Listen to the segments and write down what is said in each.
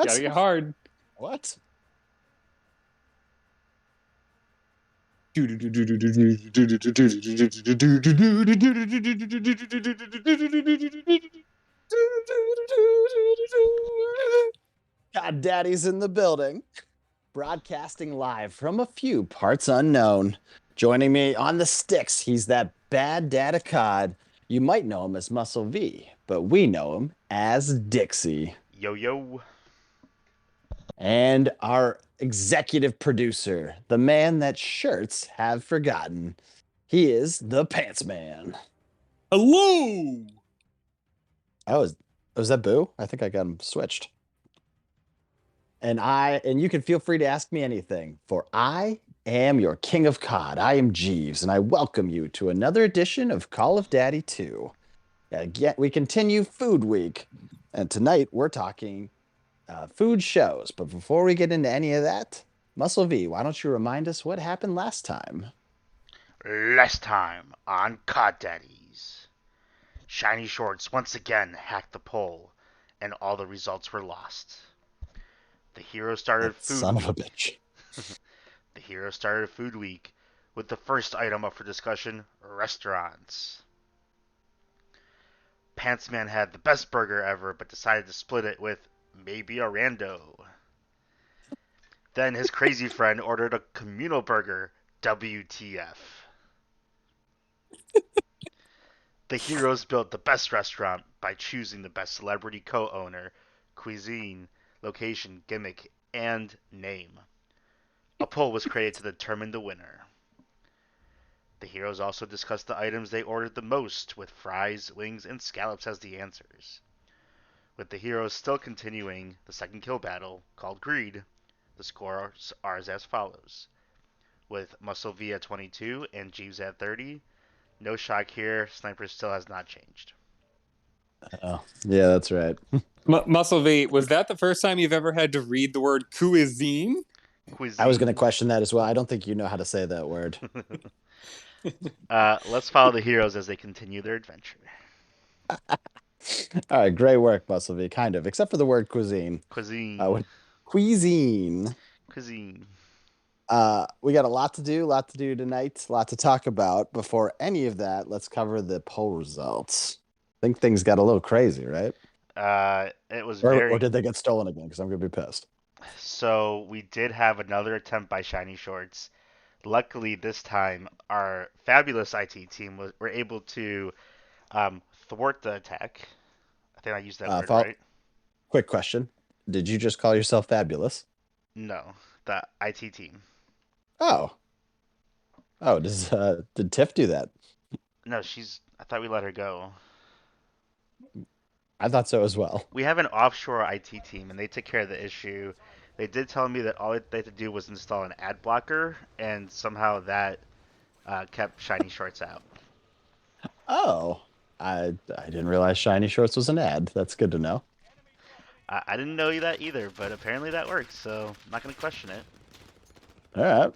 Gotta get hard. What? God Daddy's in the building, broadcasting live from a few parts unknown. Joining me on the sticks, he's that bad dad of COD. You might know him as Muscle V, but we know him as Dixie. Yo, yo. And our executive producer, the man that shirts have forgotten. He is the Pants Man. Hello. Oh, was that Boo? I think I got him switched. And you can feel free to ask me anything, for I am your king of COD. I am Jeeves, and I welcome you to another edition of Call of Daddy 2. Again, we continue Food Week, and tonight we're talking food shows. But before we get into any of that, Muscle V, why don't you remind us what happened last time? Last time on COD Daddies. Shiny Shorts once again hacked the poll, and all the results were lost. The hero started That Food son Week. of a bitch. The hero started Food Week with the first item up for discussion: restaurants. Pantsman had the best burger ever, but decided to split it with maybe a rando. Then his crazy friend ordered a communal burger. WTF. The heroes built the best restaurant by choosing the best celebrity co-owner, cuisine, location, gimmick, and name. A poll was created to determine the winner. The heroes also discussed the items they ordered the most, with fries, wings, and scallops as the answers. With the heroes still continuing the second kill battle, called Greed, the scores are as follows. With Muscle V at 22 and Jeeves at 30, no shock here, Sniper still has not changed. Oh, yeah, that's right. Muscle V, was that the first time you've ever had to read the word cuisine? I was going to Cuisine. question that as well. I don't think you know how to say that word. Let's follow the heroes as they continue their adventure. All right, great work, Muscle V. Kind of, except for the word cuisine. Cuisine. Cuisine. Cuisine. We got a lot to do tonight, a lot to talk about. Before any of that, let's cover the poll results. I think things got a little crazy, right? It was Or very. did they get stolen again? Because I'm gonna be pissed. So we did have another attempt by Shiny Shorts. Luckily, this time our fabulous IT team were able to thwart the attack. I think I used that word right. Quick question: did you just call yourself fabulous? No, the IT team. Oh, did Tiff do that? No, she's. I thought we let her go. I thought so as well. We have an offshore IT team, and they took care of the issue. They did tell me that all they had to do was install an ad blocker, and somehow that kept Shiny Shorts out. Oh, I didn't realize Shiny Shorts was an ad. That's good to know. I didn't know that either, but apparently that works, so I'm not going to question it. All right.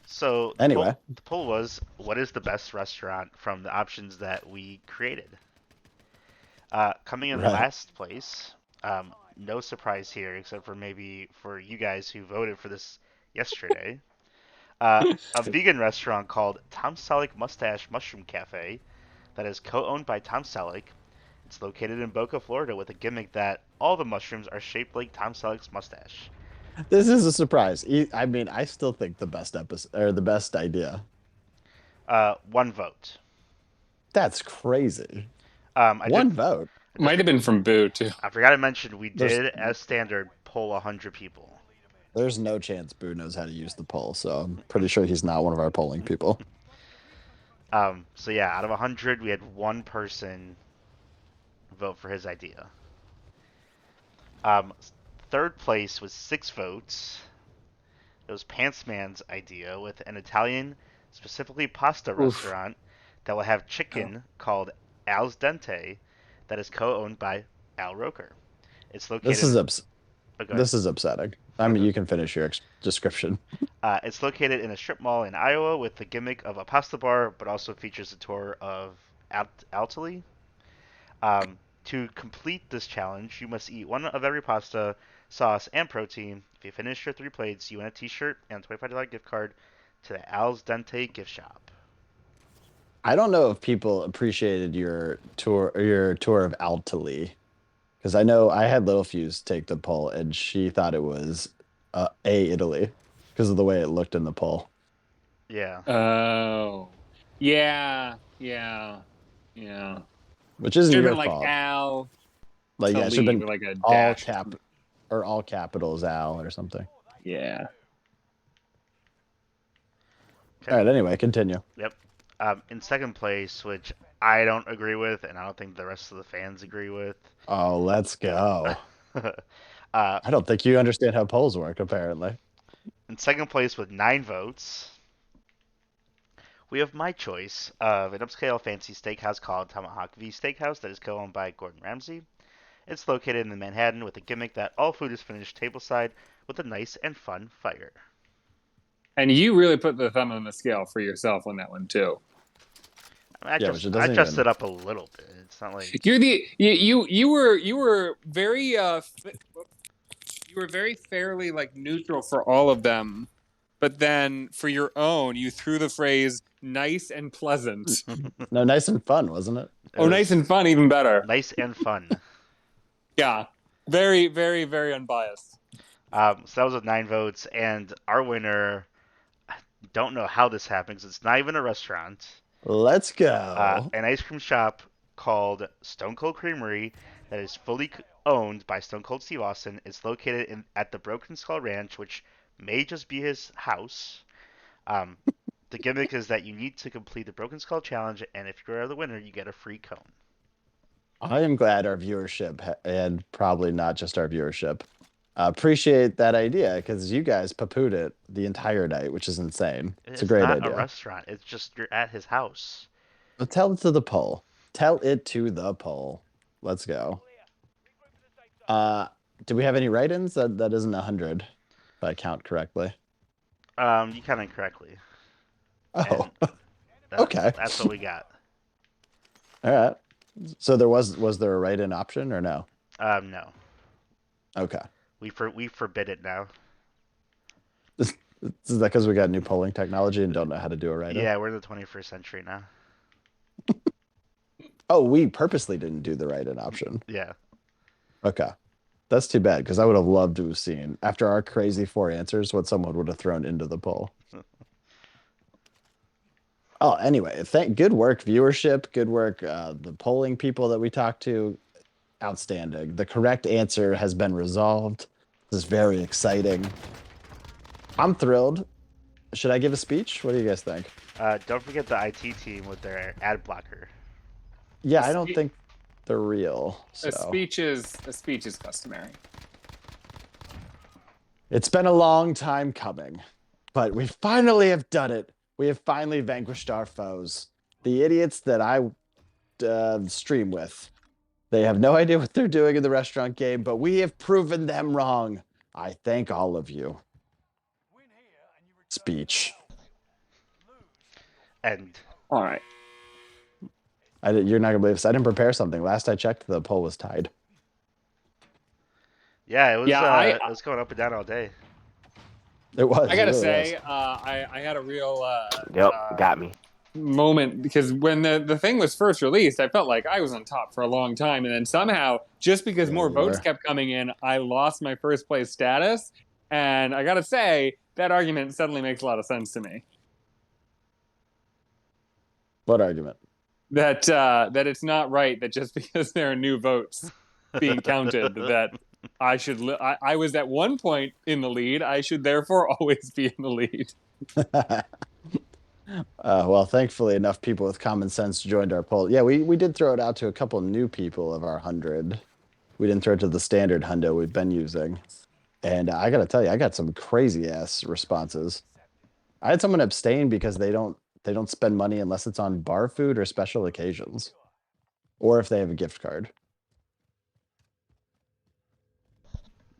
So Anyway, the poll was, what is the best restaurant from the options that we created? Coming in right. last place, no surprise here, except for maybe for you guys who voted for this yesterday. A vegan restaurant called Tom Selleck Mustache Mushroom Cafe that is co-owned by Tom Selleck. It's located in Boca, Florida, with a gimmick that all the mushrooms are shaped like Tom Selleck's mustache. This is a surprise. I mean, I still think the best episode or the best idea. One vote. That's crazy. Um, I did. One vote. I just. Might have been from Boo, too. I forgot to mention we There's did, as standard, poll 100 people. there's no chance Boo knows how to use the poll, so I'm pretty sure he's not one of our polling people. So yeah, out of 100, we had one person vote for his idea. Um, Third place was 6 votes. It was Pantsman's idea with an Italian, specifically pasta Oof. restaurant that will have chicken called Al's Dente that is co-owned by Al Roker. It's This located is in. ups Oh, go ahead. this is upsetting. I mean, you can finish your description. It's located in a strip mall in Iowa with the gimmick of a pasta bar, but also features a tour of Altely. To complete this challenge, you must eat one of every pasta, sauce, and protein. If you finish your 3 plates, you win a T-shirt and a $25 gift card to the Al's Dente gift shop. I don't know if people appreciated your tour of Altali, because I know I had Little Fuse take the poll and she thought it was Italy because of the way it looked in the poll. Yeah. Oh, yeah, yeah, yeah. Which isn't Should have your been like fault. Al Like, to yeah, it should have leave been with like a all dash. cap or all capitals Al or something. Yeah. Okay. All right, anyway, continue. Yep. In second place, which I don't agree with, and I don't think the rest of the fans agree with. Oh, let's go. uh, I don't think you understand how polls work, apparently. in second place with 9 votes, we have my choice of an upscale fancy steakhouse called Tomahawk V Steakhouse that is co-owned by Gordon Ramsay. It's located in Manhattan with a gimmick that all food is finished tableside with a nice and fun fire. And you really put the thumb on the scale for yourself on that one too. I Yeah, just which it I doesn't dressed even. it up a little bit. It's not like You were very you were very fairly like neutral for all of them, but then for your own you threw the phrase nice and pleasant. No, nice and fun, wasn't it? Oh, nice was and fun, even better. nice and fun. Yeah, very, very, very unbiased. So that was with 9 votes, and our winner. I don't know how this happens. It's not even a restaurant. Let's go. An ice cream shop called Stone Cold Creamery that is fully owned by Stone Cold Steve Austin. It's located at the Broken Skull Ranch, which may just be his house. Um, the gimmick is that you need to complete the Broken Skull Challenge, and if you're the winner, you get a free cone. I am glad our viewership, and probably not just our viewership, appreciate that idea because you guys poo-pooed it the entire night, which is insane. It's a great not a idea. restaurant. It's just you're at his house. But tell it to the poll. Tell it to the poll. Let's go. Do we have any write-ins? That isn't 100, if I count correctly. You counted correctly. Oh, And okay. That's what we got. All right. So was there a write-in option or no? No. Okay. We forbid it now. Is that because we got new polling technology and don't know how to do a write-in? Yeah, we're in the 21st century now. Oh, we purposely didn't do the write-in option. Yeah. Okay. That's too bad because I would have loved to have seen, after our crazy 4 answers, what someone would have thrown into the poll. Oh, anyway, good work, viewership. Good work, the polling people that we talked to. Outstanding. The correct answer has been resolved. This is very exciting. I'm thrilled. Should I give a speech? What do you guys think? Don't forget the IT team with their ad blocker. Yeah, I don't think they're real. So. A speech is customary. It's been a long time coming, but we finally have done it. We have finally vanquished our foes. The idiots that I stream with. They have no idea what they're doing in the restaurant game, but we have proven them wrong. I thank all of you. Speech. And All right. You're not gonna believe this. I didn't prepare something. Last I checked, the poll was tied. yeah, it was Yeah, it was going up and down all day. It was. I gotta it really say, was. I had a real Got me. moment because when the thing was first released, I felt like I was on top for a long time, and then somehow, just because Yeah, more you votes were. kept coming in, I lost my first place status. And I gotta say, that argument suddenly makes a lot of sense to me. What argument? That it's not right that just because there are new votes being counted that I should I was at one point in the lead. I should therefore always be in the lead. Well, thankfully, enough people with common sense joined our poll. Yeah, we did throw it out to a couple new people of our 100. We didn't throw it to the standard hundo we've been using. And I got to tell you, I got some crazy ass responses. I had someone abstain because they don't spend money unless it's on bar food or special occasions, or if they have a gift card.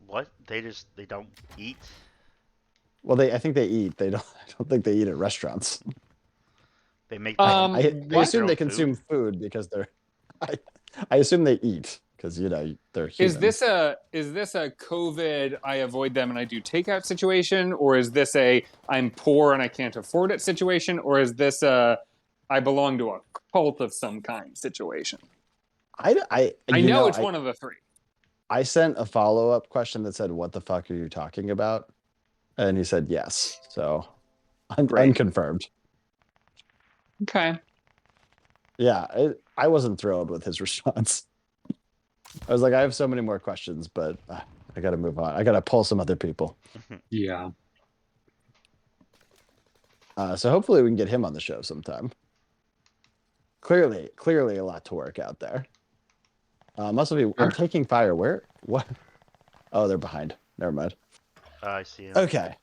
What? They don't eat? Well, I think they eat. I don't think they eat at restaurants. They make I What? assume their they own consume food because they're. I assume they eat because they're Is human. this a COVID I avoid them and I do takeout situation, or is this a I'm poor and I can't afford it situation, or is this a I belong to a cult of some kind situation? I know it's one of the three. I sent a follow-up question that said, "What the fuck are you talking about?" And he said yes. So Great. unconfirmed. Okay. Yeah, I wasn't thrilled with his response. I was like, I have so many more questions, but I got to move on. I got to pull some other people. Yeah. So hopefully we can get him on the show sometime. Clearly a lot to work out there. Must be. I'm taking fire. Where? What? Oh, they're behind. Never mind. I see him. Okay.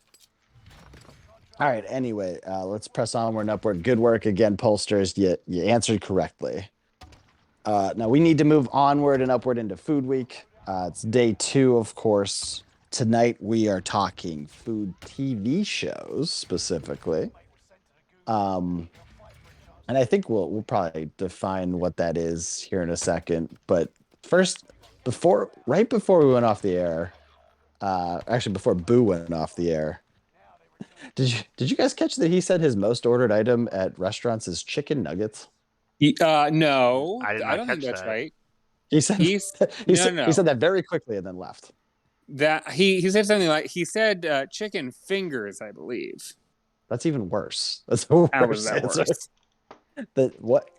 All right. Anyway, let's press onward and upward. Good work again, pollsters. You answered correctly. Now we need to move onward and upward into Food Week. It's day 2, of course. Tonight we are talking food TV shows specifically. And I think we'll probably define what that is here in a second. But first, right before we went off the air, actually before Boo went off the air, did you guys catch that he said his most ordered item at restaurants is chicken nuggets? No, I did I not don't think catch that's that. right. He said He's he no. said that very quickly and then left. That he said something like he said chicken fingers, I believe. That's even worse. That's a How was worse that answer. worse? What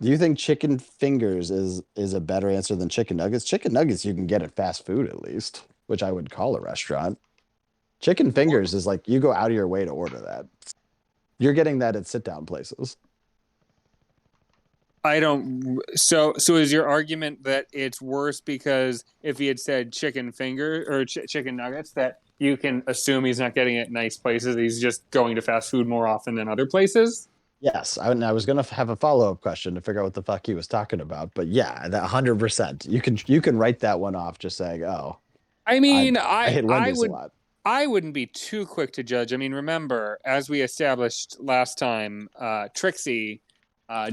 do you think chicken fingers is a better answer than chicken nuggets? Chicken nuggets you can get at fast food at least, which I would call a restaurant. Chicken fingers is like you go out of your way to order that. You're getting that at sit down places. I don't. So is your argument that it's worse because if he had said chicken finger or chicken nuggets, that you can assume he's not getting it at nice places. He's just going to fast food more often than other places. Yes, I was gonna have a follow-up question to figure out what the fuck he was talking about, but yeah, that 100%. You can write that one off just saying, "Oh, I I mean, I hit Wendy's a lot." I wouldn't be too quick to judge. I mean, remember, as we established last time, Trixie,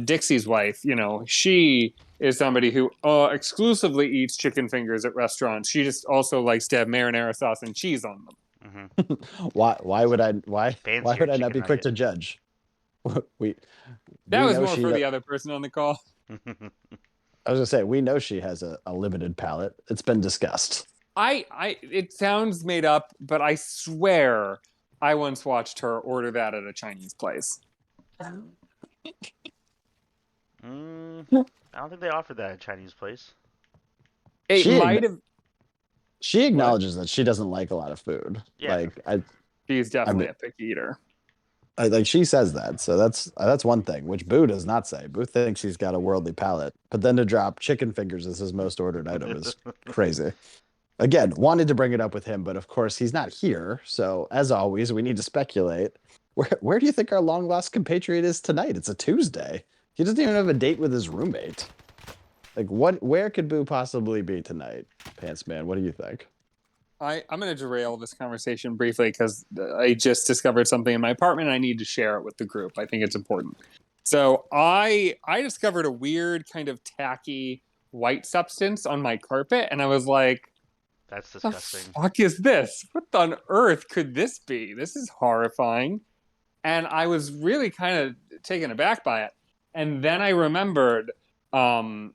Dixie's wife, she is somebody who exclusively eats chicken fingers at restaurants. She just also likes to have marinara sauce and cheese on them. Mm-hmm. Why would I not be quick Nugget. to judge? We That we was know more she for the other person on the call. I was gonna say we know she has a limited palate. It's been discussed. It sounds made up, but I swear I once watched her order that at a Chinese place. I don't think they offered that at a Chinese place. It She might have. She acknowledges that she doesn't like a lot of food. Yeah. She's I definitely mean, a picky eater. like she says that, so that's one thing, which Boo does not say. Boo thinks he's got a worldly palate, but then to drop chicken fingers as his most ordered item is crazy. Again, wanted to bring it up with him, but of course he's not here. So as always, we need to speculate. Where do you think our long lost compatriot is tonight? It's a Tuesday. He doesn't even have a date with his roommate. Like where could Boo possibly be tonight? Pants Man, what do you think? I'm going to derail this conversation briefly because I just discovered something in my apartment and I need to share it with the group. I think it's important. So I discovered a weird kind of tacky white substance on my carpet, and I was like, That's disgusting. "The fuck is this? What on earth could this be? This is horrifying." And I was really kind of taken aback by it. And then I remembered so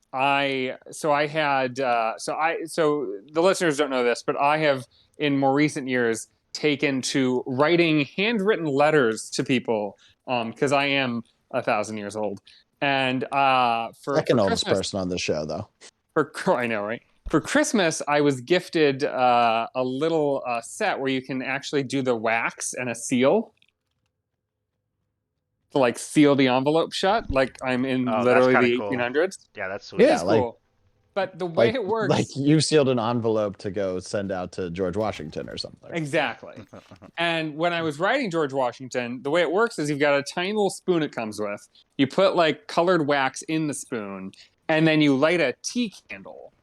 the listeners don't know this, but I have in more recent years taken to writing handwritten letters to people because I am 1,000 years old. And Second for oldest Christmas, person on the show, though. I know, right? For Christmas, I was gifted a little set where you can actually do the wax and a seal to like seal the envelope shut, like I'm in Oh, that's literally kind of the cool. 1800s. Yeah, that's sweet. It Yeah, is like- cool. But the way it works, like you sealed an envelope to go send out to George Washington or something. exactly. And when I was writing George Washington, the way it works is you've got a tiny little spoon it comes with. You put like colored wax in the spoon, and then you light a tea candle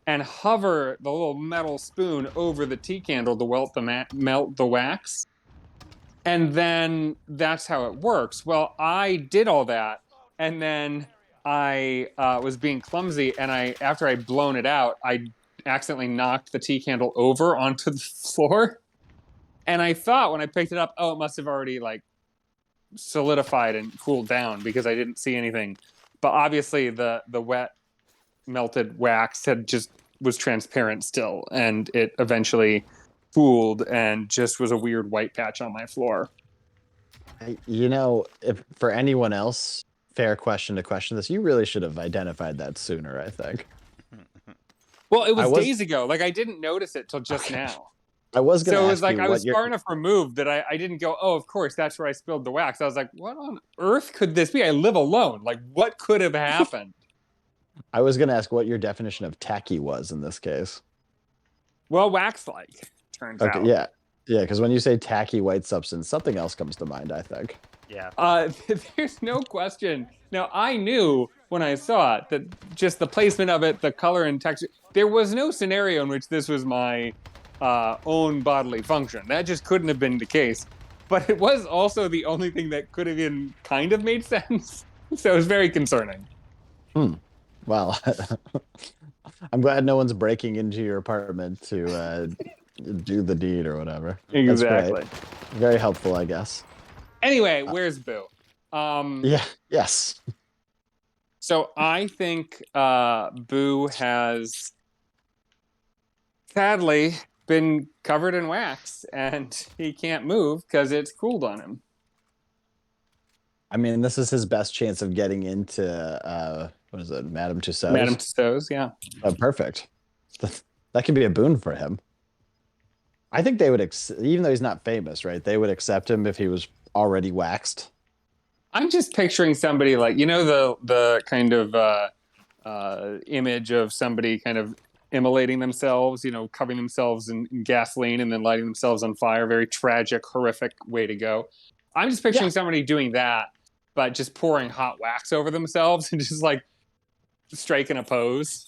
and hover the little metal spoon over the tea candle to melt the wax. And then that's how it works. Well, I did all that, and then I was being clumsy, and after I'd blown it out, I accidentally knocked the tea candle over onto the floor. And I thought when I picked it up, oh, it must have already like solidified and cooled down because I didn't see anything. But obviously the wet melted wax was transparent still, and it eventually cooled and just was a weird white patch on my floor. If for anyone else, fair question to question this, you really should have identified that sooner, I think. Well, it was days ago. Like I didn't notice it till just now. I was going to ask So it was like you I was far enough removed that I didn't go, oh, of course, that's where I spilled the wax. I was like, what on earth could this be? I live alone. Like, what could have happened? I was going to ask what your definition of tacky was in this case. Well, wax-like, turns out. Yeah. Yeah, because when you say tacky white substance, something else comes to mind, I think. Yeah. There's no question. Now, I knew when I saw it that just the placement of it, the color and texture, there was no scenario in which this was my own bodily function. That just couldn't have been the case. But it was also the only thing that could have even kind of made sense. So it was very concerning. Well, I'm glad no one's breaking into your apartment to do the deed or whatever. Exactly. Very helpful, I guess. Anyway, where's Boo? Yes. So I think Boo has sadly been covered in wax and he can't move because it's cooled on him. I mean, this is his best chance of getting into what is it, Madame Tussauds? Madame Tussauds, yeah. Oh, perfect. That could be a boon for him. I think they would, even though he's not famous, right? They would accept him if he was already waxed. I'm just picturing somebody like, the kind of image of somebody kind of immolating themselves, covering themselves in gasoline and then lighting themselves on fire. Very tragic, horrific way to go. I'm just picturing somebody doing that, but just pouring hot wax over themselves and just like striking a pose.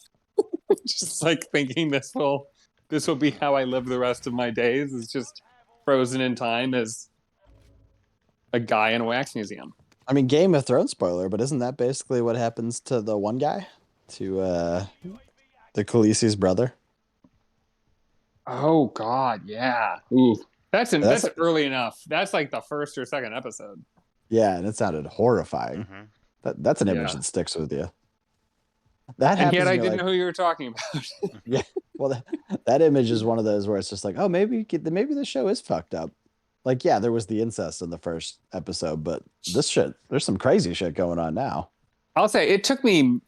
Just like thinking this will be how I live the rest of my days. Is just frozen in time as a guy in a wax museum. I mean, Game of Thrones spoiler, but isn't that basically what happens to the one guy? To the Khaleesi's brother? Oh God, yeah. Ooh. That's early enough. That's like the first or second episode. Yeah, and it sounded horrifying. Mm-hmm. That's an image that sticks with you. That and yet I didn't know who you were talking about. Yeah, well, that image is one of those where it's just like, oh, maybe the show is fucked up. Like, yeah, there was the incest in the first episode, but this shit, there's some crazy shit going on now. I'll say it took me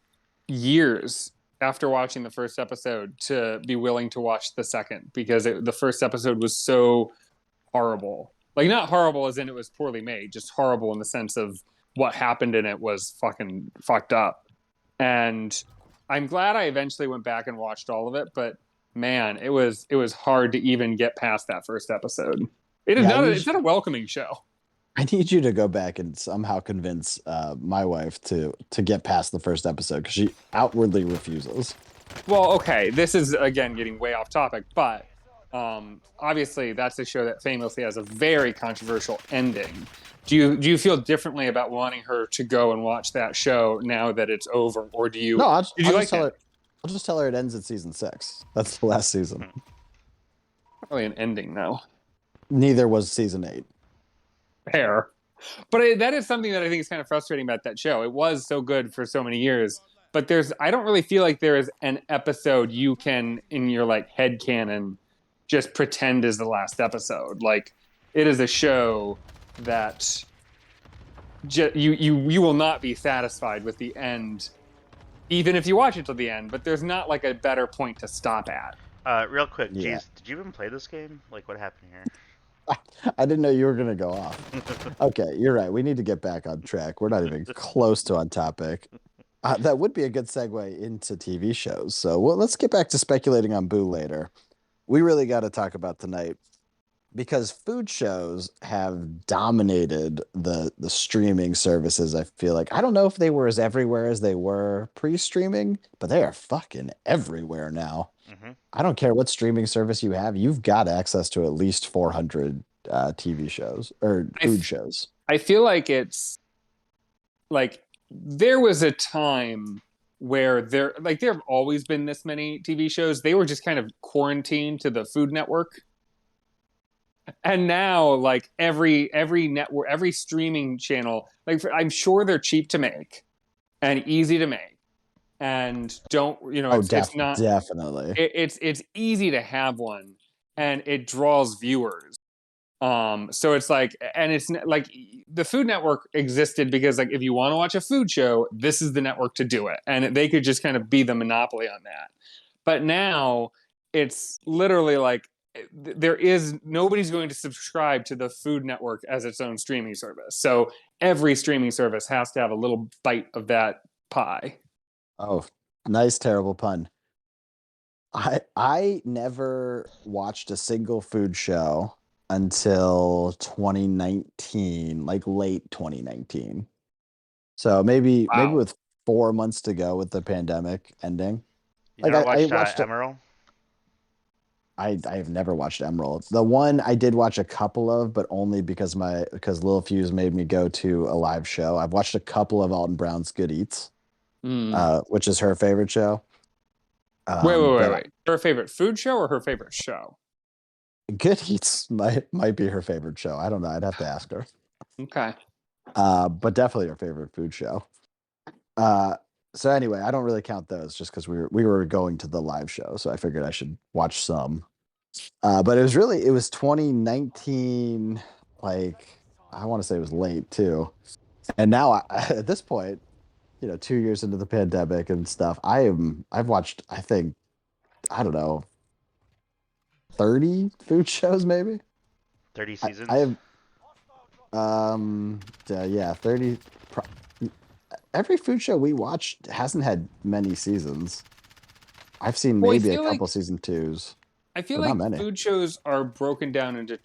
years after watching the first episode to be willing to watch the second because the first episode was so horrible. Like, not horrible as in it was poorly made, just horrible in the sense of what happened in it was fucking fucked up. And I'm glad I eventually went back and watched all of it, but man, it was hard to even get past that first episode. It's not a welcoming show. I need you to go back and somehow convince my wife to get past the first episode because she outwardly refuses. Well, okay, this is again getting way off topic, but obviously that's a show that famously has a very controversial ending. Do you feel differently about wanting her to go and watch that show now that it's over, or do you? No, I'll just tell her it ends at season 6. That's the last season. Probably an ending though. Neither was season 8. Fair, but that is something that I think is kind of frustrating about that show. It was so good for so many years, but I don't really feel like there is an episode you can in your like head canon just pretend is the last episode. Like, it is a show that you will not be satisfied with the end, even if you watch it till the end. But there's not like a better point to stop at. Real quick, Yeah. Jeez, did you even play this game? Like, what happened here? I didn't know you were going to go off. Okay, you're right. We need to get back on track. We're not even close to on topic. That would be a good segue into TV shows. So let's get back to speculating on Boo later. We really got to talk about tonight because food shows have dominated the streaming services. I feel like I don't know if they were as everywhere as they were pre-streaming, but they are fucking everywhere now. Mm-hmm. I don't care what streaming service you have. You've got access to at least 400 TV shows or food shows. I feel like it's like there was a time where there have always been this many TV shows. They were just kind of quarantined to the Food Network. And now, like every network, every streaming channel, I'm sure they're cheap to make and easy to make, and don't it's not definitely. it's easy to have one, and it draws viewers. So it's like, and it's like the Food Network existed because like if you want to watch a food show, this is the network to do it, and they could just kind of be the monopoly on that. But now it's literally like nobody's going to subscribe to the Food Network as its own streaming service. So every streaming service has to have a little bite of that pie. Oh, nice, terrible pun. I never watched a single food show until 2019, like late 2019. So maybe Wow. with 4 months to go with the pandemic ending. You Like never I watched watched Emerald? I have never watched Emerald. The one I did watch a couple of, but only because Lil Fuse made me go to a live show. I've watched a couple of Alton Brown's Good Eats, which is her favorite show. Wait. Her favorite food show or her favorite show? Good Eats might be her favorite show. I don't know. I'd have to ask her. Okay. But definitely her favorite food show. So anyway, I don't really count those just because we were going to the live show, so I figured I should watch some. But it was 2019, like I want to say it was late too. And now at this point, 2 years into the pandemic and stuff, I've watched, I think, I don't know, 30 food shows maybe. 30 seasons? I have yeah, 30. Every food show we watched hasn't had many seasons. I've seen maybe a couple season 2s. I feel like food shows are broken down into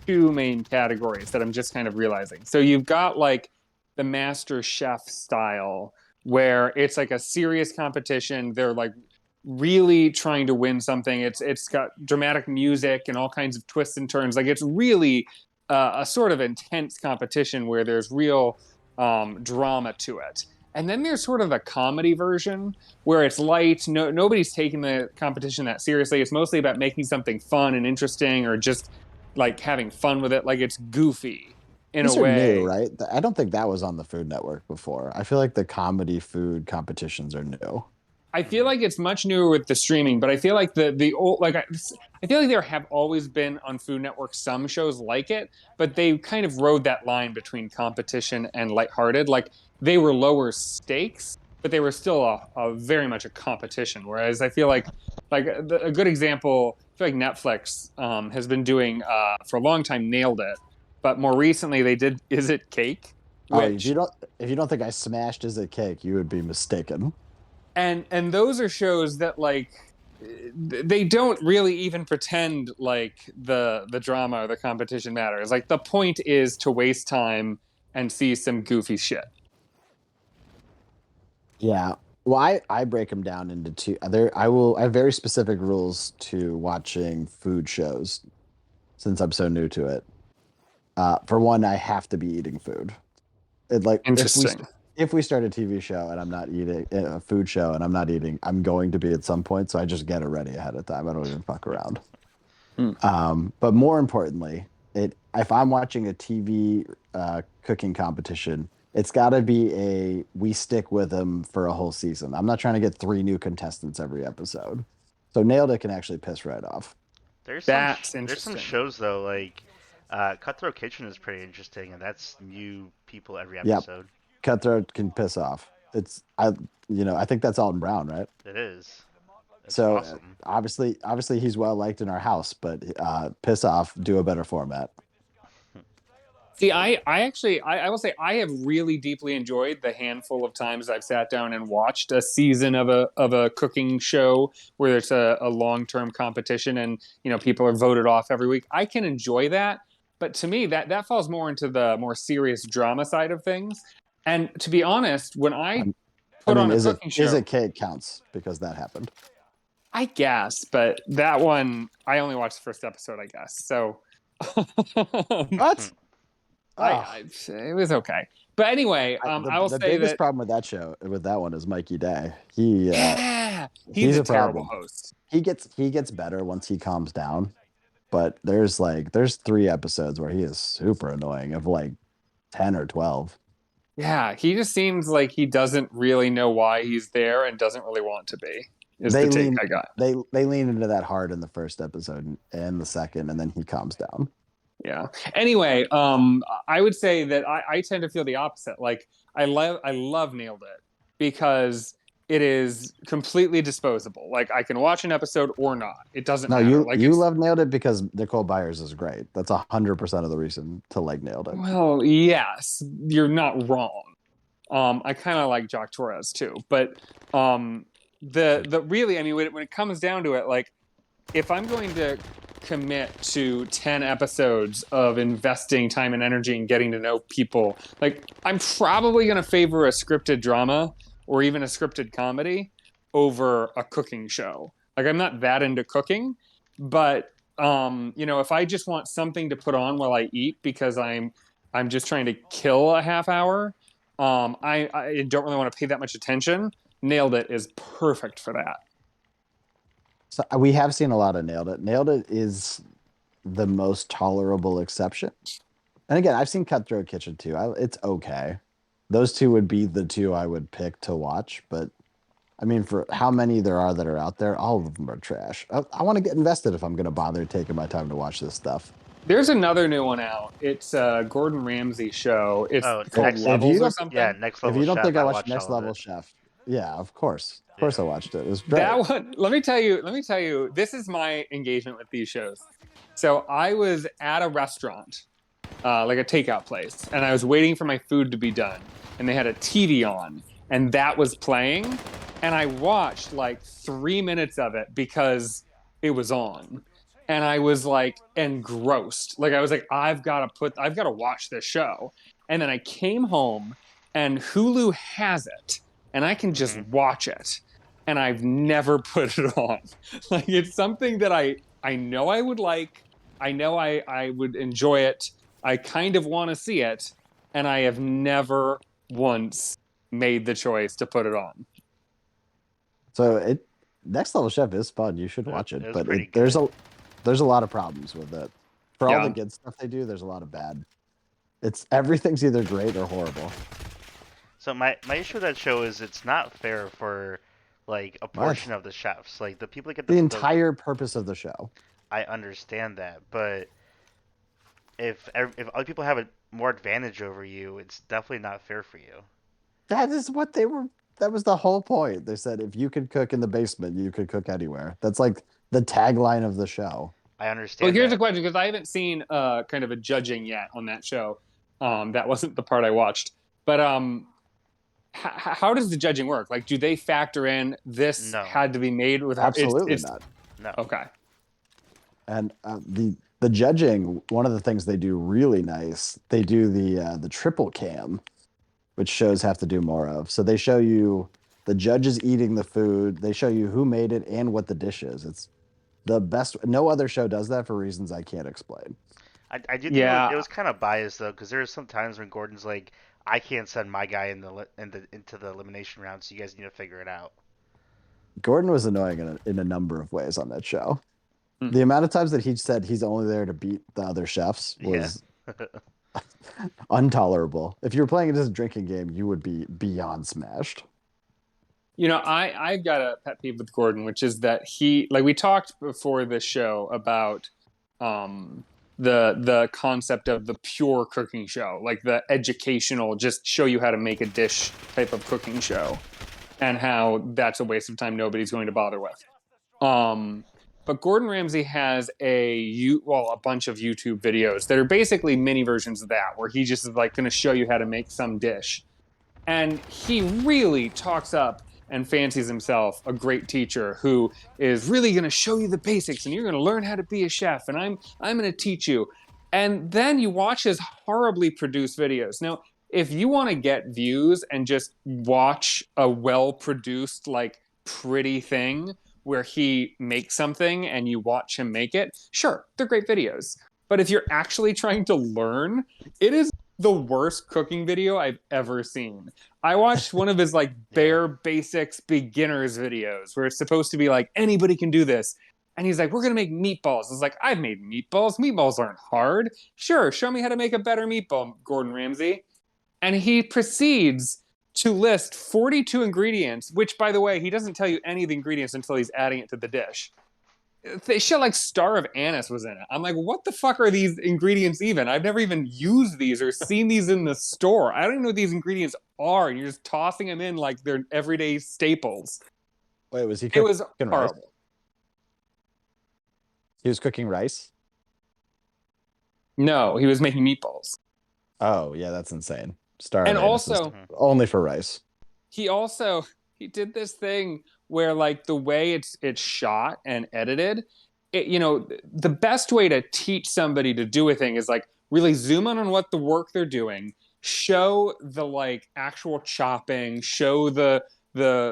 two main categories that I'm just kind of realizing. So you've got like the Master Chef style, where it's like a serious competition. They're like really trying to win something. It's got dramatic music and all kinds of twists and turns. Like it's really a sort of intense competition where there's real drama to it. And then there's sort of the comedy version where it's light. Nobody's taking the competition that seriously. It's mostly about making something fun and interesting, or just like having fun with it. Like it's goofy in These a way. are new, right? I don't think that was on the Food Network before. I feel like the comedy food competitions are new. I feel like it's much newer with the streaming, but I feel like the old, like I feel like there have always been on Food Network some shows like it, but they kind of rode that line between competition and lighthearted. Like they were lower stakes, but they were still a very much a competition. Whereas I feel like a good example, I feel like Netflix has been doing for a long time, Nailed It, but more recently they did Is It Cake? Which, if you don't think I smashed Is It Cake, you would be mistaken. And those are shows that like they don't really even pretend like the drama or the competition matters. Like the point is to waste time and see some goofy shit. Yeah. Well, I break them down into two. I have very specific rules to watching food shows since I'm so new to it. For one, I have to be eating food. Interesting. If we start a TV show and I'm not eating a food show and I'm not eating, I'm going to be at some point. So I just get it ready ahead of time. I don't even fuck around. But more importantly, if I'm watching a TV cooking competition, it's got to be we stick with them for a whole season. I'm not trying to get 3 new contestants every episode. So Nailed It can actually piss right off. There's interesting. some shows though, like Cutthroat Kitchen is pretty interesting, and that's new people every episode. Yep. Cutthroat can piss off. I think that's Alton Brown, right? It is. It's so awesome. Obviously he's well liked in our house, but piss off, do a better format. See, I will say I have really deeply enjoyed the handful of times I've sat down and watched a season of a cooking show where it's a long-term competition and people are voted off every week. I can enjoy that, but to me that falls more into the more serious drama side of things. And to be honest, when I put on a cooking show, Is It Cake counts because that happened. I guess, but that one I only watched the first episode, I guess. So what? it was okay. But anyway, I will The say biggest that problem with that show, with that one, is Mikey Day. He yeah, he's he's a a terrible problem. host. He gets better once he calms down, but there's 3 episodes where he is super annoying, of like 10 or 12. Yeah, he just seems like he doesn't really know why he's there and doesn't really want to be. Is the They take lean I got. they lean into that hard in the first episode and the second, and then he calms down. Yeah. Anyway, I would say that I tend to feel the opposite. Like I love Nailed It because it is completely disposable. Like I can watch an episode or not. It doesn't No, matter. Like you it's love Nailed It because Nicole Byers is great. That's 100% of the reason to like Nailed It. well, yes, you're not wrong. I kind of like Jock Torres too, but the really, I mean, when it comes down to it, like if I'm going to commit to 10 episodes of investing time and energy and getting to know people, like I'm probably going to favor a scripted drama or even a scripted comedy over a cooking show. Like I'm not that into cooking, but if I just want something to put on while I eat because I'm just trying to kill a half hour, I don't really want to pay that much attention. Nailed It is perfect for that. So we have seen a lot of Nailed It. Nailed It is the most tolerable exception. And again, I've seen Cutthroat Kitchen too. It's okay. Those two would be the two I would pick to watch. But I mean, for how many there are that are out there, all of them are trash. I want to get invested if I'm going to bother taking my time to watch this stuff. There's another new one out. It's a Gordon Ramsay show. It's Oh, called next Levels or don't- something. Yeah, Next If Level you don't Chef. think I I watched watched Next all of Level it. Chef, yeah, of course. Of course I watched it. It was great. That one, let me tell you, this is my engagement with these shows. So I was at a restaurant, like a takeout place, and I was waiting for my food to be done. And they had a TV on, and that was playing. And I watched like 3 minutes of it because it was on. And I was like engrossed. Like I was like, I've got to watch this show. And then I came home and Hulu has it and I can just watch it. And I've never put it on. Like it's something that I know I would like. I know I would enjoy it. I kind of want to see it. And I have never once made the choice to put it on. So Next Level Chef is fun. You should watch it, It was but pretty there's good. a lot of problems with it. For all Yeah. the good stuff they do, there's a lot of bad. Everything's either great or horrible. So my issue with that show is it's not fair for like a portion of the chefs. Like the people that get The entire purpose of the show. I understand that, but if other people have a more advantage over you, it's definitely not fair for you. That is what they were. That was the whole point. They said if you could cook in the basement, you could cook anywhere. That's like the tagline of the show. I understand. Well, here's that. a question because I haven't seen kind of a judging yet on that show. That wasn't the part I watched. But how does the judging work? Like, do they factor in this No. had to be made without? Absolutely not. No. Okay. And the judging, one of the things they do really nice, they do the triple cam, which shows have to do more of. So they show you the judges eating the food, they show you who made it and what the dish is. It's the best. No other show does that for reasons I can't explain. I do think it was kind of biased though, because there's some times when Gordon's like, I can't send my guy into the elimination round, so you guys need to figure it out. Gordon was annoying in a number of ways on that show. Hmm. The amount of times that he said he's only there to beat the other chefs was intolerable. If you were playing it as a drinking game, you would be beyond smashed. You know, I've got a pet peeve with Gordon, which is that we talked before this show about the concept of the pure cooking show, like the educational, just show you how to make a dish type of cooking show, and how that's a waste of time nobody's going to bother with. But Gordon Ramsay has a bunch of YouTube videos that are basically mini versions of that, where he just is like going to show you how to make some dish. And he really talks up and fancies himself a great teacher who is really going to show you the basics and you're going to learn how to be a chef and I'm going to teach you. And then you watch his horribly produced videos. Now, if you want to get views and just watch a well-produced, like, pretty thing where he makes something and you watch him make it, sure, they're great videos. But if you're actually trying to learn, it is the worst cooking video I've ever seen. I watched one of his like bare basics beginners videos where it's supposed to be like anybody can do this. And he's like, we're gonna make meatballs. I was like, I've made meatballs. Meatballs aren't hard. Sure, show me how to make a better meatball, Gordon Ramsay. And he proceeds to list 42 ingredients, which by the way, he doesn't tell you any of the ingredients until he's adding it to the dish. Shit like star of anise was in it. I'm like, what the fuck are these ingredients even? I've never even used these or seen these in the store. I don't even know what these ingredients are. And you're just tossing them in like they're everyday staples. Wait, was he It cooking was rice? horrible. He was cooking rice? No, he was making meatballs. Oh, yeah, that's insane. Star And of anise is also, only for rice. he did this thing where like the way it's shot and edited, the best way to teach somebody to do a thing is like really zoom in on what the work they're doing, show the like actual chopping, show the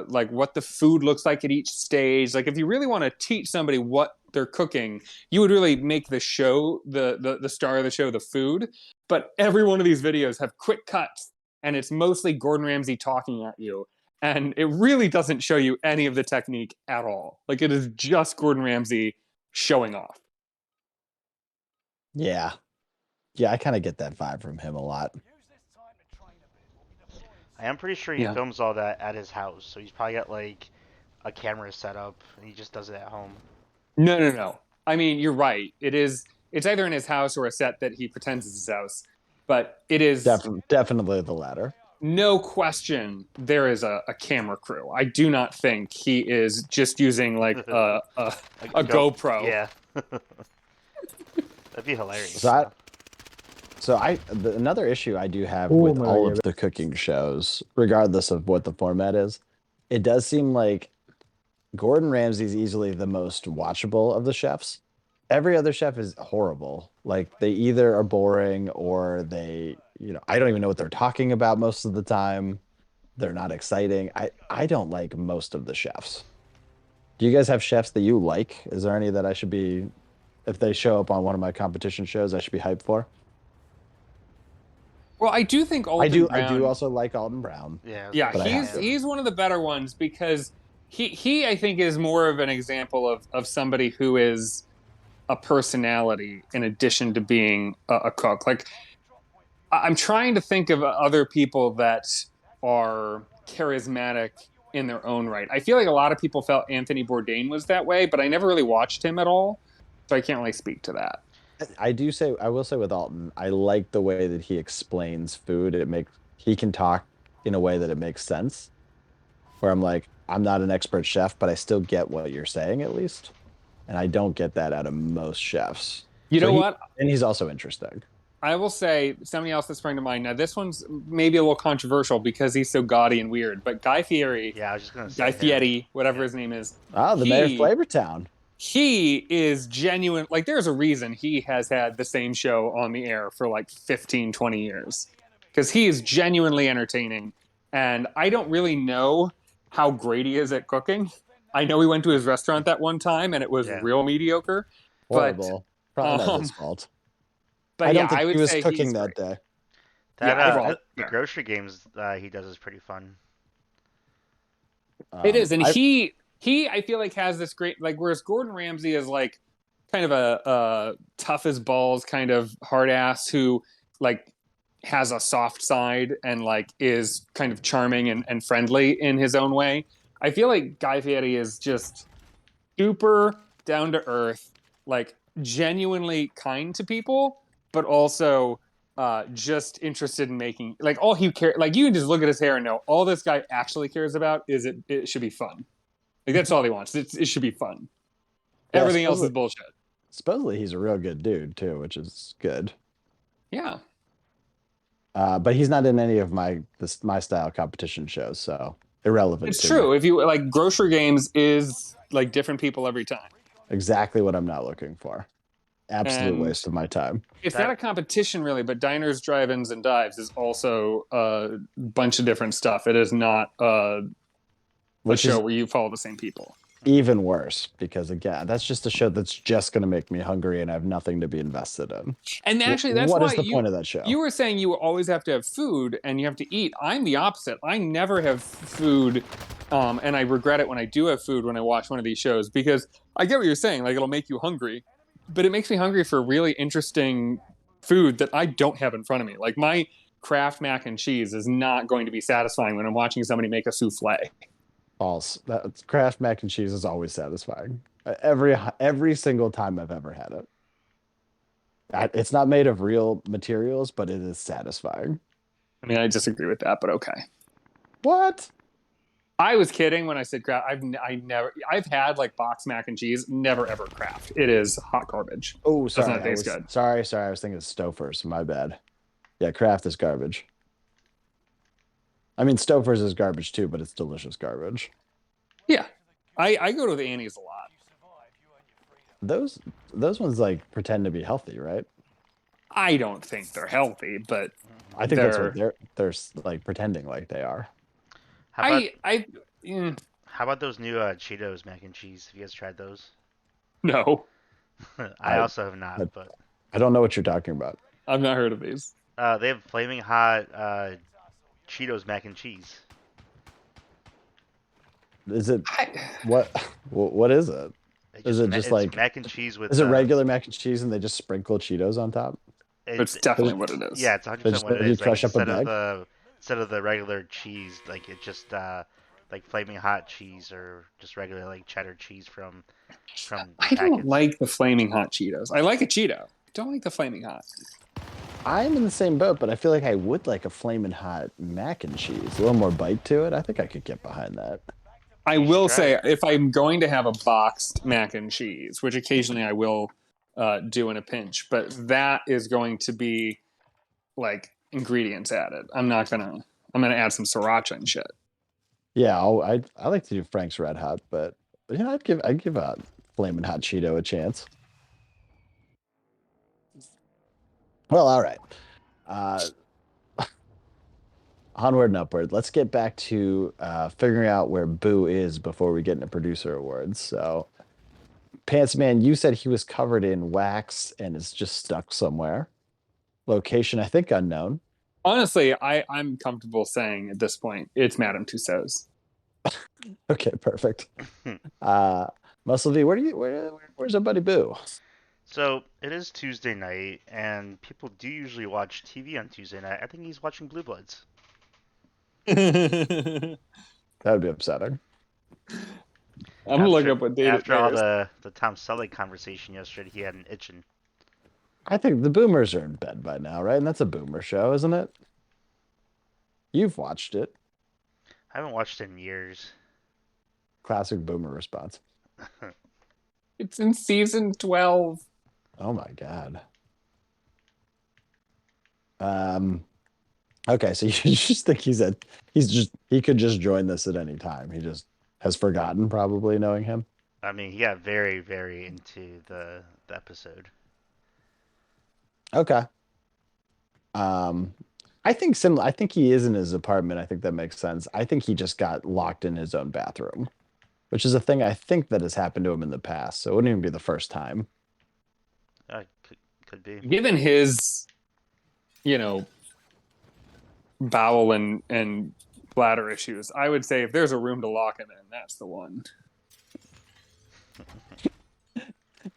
like what the food looks like at each stage. Like if you really want to teach somebody what they're cooking, you would really make the show the star of the show the food. But every one of these videos have quick cuts and it's mostly Gordon Ramsay talking at you. And it really doesn't show you any of the technique at all. Like it is just Gordon Ramsay showing off. Yeah. Yeah, I kind of get that vibe from him a lot. I am pretty sure he films all that at his house, so he's probably got like a camera set up and he just does it at home. No. I mean, you're right. It's either in his house or a set that he pretends is his house. But it is definitely the latter. No question there is a camera crew. I do not think he is just using like a GoPro. Yeah. That'd be hilarious. Another issue I do have with all of the cooking shows, regardless of what the format is, it does seem like Gordon Ramsay's easily the most watchable of the chefs. Every other chef is horrible. Like they either are boring or they, I don't even know what they're talking about most of the time. They're not exciting. I don't like most of the chefs. Do you guys have chefs that you like? Is there any that I should be, if they show up on one of my competition shows, I should be hyped for? Well, I do think Alton Brown. I do also like Alton Brown. Yeah. He's one of the better ones because he I think is more of an example of somebody who is a personality in addition to being a cook. Like I'm trying to think of other people that are charismatic in their own right. I feel like a lot of people felt Anthony Bourdain was that way, but I never really watched him at all, so I can't really speak to that. I will say with Alton, I like the way that he explains food. He can talk in a way that it makes sense. Where I'm like, I'm not an expert chef, but I still get what you're saying at least. And I don't get that out of most chefs. What? And he's also interesting. I will say somebody else that sprang to mind. Now, this one's maybe a little controversial because he's so gaudy and weird. But Guy Fieri, I was just gonna say Guy Fieri, whatever his name is. Oh, the mayor of Flavortown. He is genuine. Like, there's a reason he has had the same show on the air for like 15, 20 years. Because he is genuinely entertaining. And I don't really know how great he is at cooking. I know we went to his restaurant that one time and it was real mediocre. Horrible. Probably not his fault. But I don't think I would he was say cooking that day. The grocery games he does is pretty fun. It is, and he I feel like has this great, like, whereas Gordon Ramsay is like kind of a tough as balls kind of hard ass who like has a soft side and like is kind of charming and friendly in his own way. I feel like Guy Fieri is just super down to earth, like genuinely kind to people, but also just interested in making, like, all he cares, like, you can just look at his hair and know all this guy actually cares about is it should be fun. Like, that's all he wants. It should be fun. Yeah, everything else is bullshit. Supposedly he's a real good dude too, which is good. Yeah. But he's not in any of my style competition shows, so irrelevant. It's true. If you like, grocery games is like different people every time. Exactly what I'm not looking for. Absolute waste of my time. It's not a competition really, but diners, drive-ins, and dives is also a bunch of different stuff. It is not a show where you follow the same people. even worse because again, that's just a show that's just going to make me hungry, and I have nothing to be invested in. And actually, that's What why is the point of that show? you were saying you always have to have food and you have to eat. I'm the opposite. I never have food, and I regret it when I do have food when I watch one of these shows because I get what you're saying. Like it'll make you hungry, but it makes me hungry for really interesting food that I don't have in front of me. Like my Kraft mac and cheese is not going to be satisfying when I'm watching somebody make a souffle. False. That Kraft mac and cheese is always satisfying. Every single time I've ever had it. It's not made of real materials, but it is satisfying. I mean, I disagree with that, but okay. What? I was kidding when I said Kraft. I've had like box mac and cheese, never ever Kraft. It is hot garbage. Oh, Does sorry. not taste good. Sorry. I was thinking of Stouffer's. My bad. Yeah, Kraft is garbage. I mean, Stouffer's is garbage too, but it's delicious garbage. Yeah, I go to the Annie's a lot. Those ones like pretend to be healthy, right? I don't think they're healthy, but I think that's what they're like pretending like they are. How about mm, how about those new Cheetos mac and cheese? Have you guys tried those? no, I also have not, I, but I don't know what you're talking about. I've not heard of these. they have flaming hot Cheetos mac and cheese. Is it what? What is it? Is it just it's like mac and cheese with? Is it regular mac and cheese and they just sprinkle Cheetos on top? It's definitely what it is. Yeah, it's 100% what it You is. Like, crush up a bag? instead of the regular cheese, like it just like flaming hot cheese or just regular like cheddar cheese from the I don't packets. like the flaming hot Cheetos. I like a Cheeto. I don't like the flaming hot. I'm in the same boat, but I feel like I would like a flaming hot mac and cheese. A little more bite to it. I think I could get behind that. I will say, if I'm going to have a boxed mac and cheese, which occasionally I will do in a pinch, but that is going to be like ingredients added. I'm gonna add some sriracha and shit. Yeah, I like to do Frank's Red Hot, but yeah, I'd give a flaming hot Cheeto a chance. Well, all right. Onward and upward. Let's get back to figuring out where Boo is before we get into producer awards. So, Pants Man, you said he was covered in wax and is just stuck somewhere. Location, I think unknown. Honestly, I'm comfortable saying at this point it's Madame Tussauds. Okay, perfect. Muscle V, where's our buddy Boo? So it is Tuesday night, and people do usually watch TV on Tuesday night. I think he's watching Blue Bloods. That would be upsetting. I'm gonna look up what date after all airs. the Tom Selleck conversation yesterday. He had an itching. I think the boomers are in bed by now, right? And that's a boomer show, isn't it? You've watched it. I haven't watched it in years. Classic boomer response. It's in season 12. Oh my God. Okay, so you just think he could just join this at any time. He just has forgotten, probably, knowing him. I mean, he got very, very into the episode. Okay. I think similar. I think he is in his apartment. I think that makes sense. I think he just got locked in his own bathroom, which is a thing I think that has happened to him in the past. So it wouldn't even be the first time. Could be. Given his, bowel and bladder issues, I would say if there's a room to lock him in, that's the one.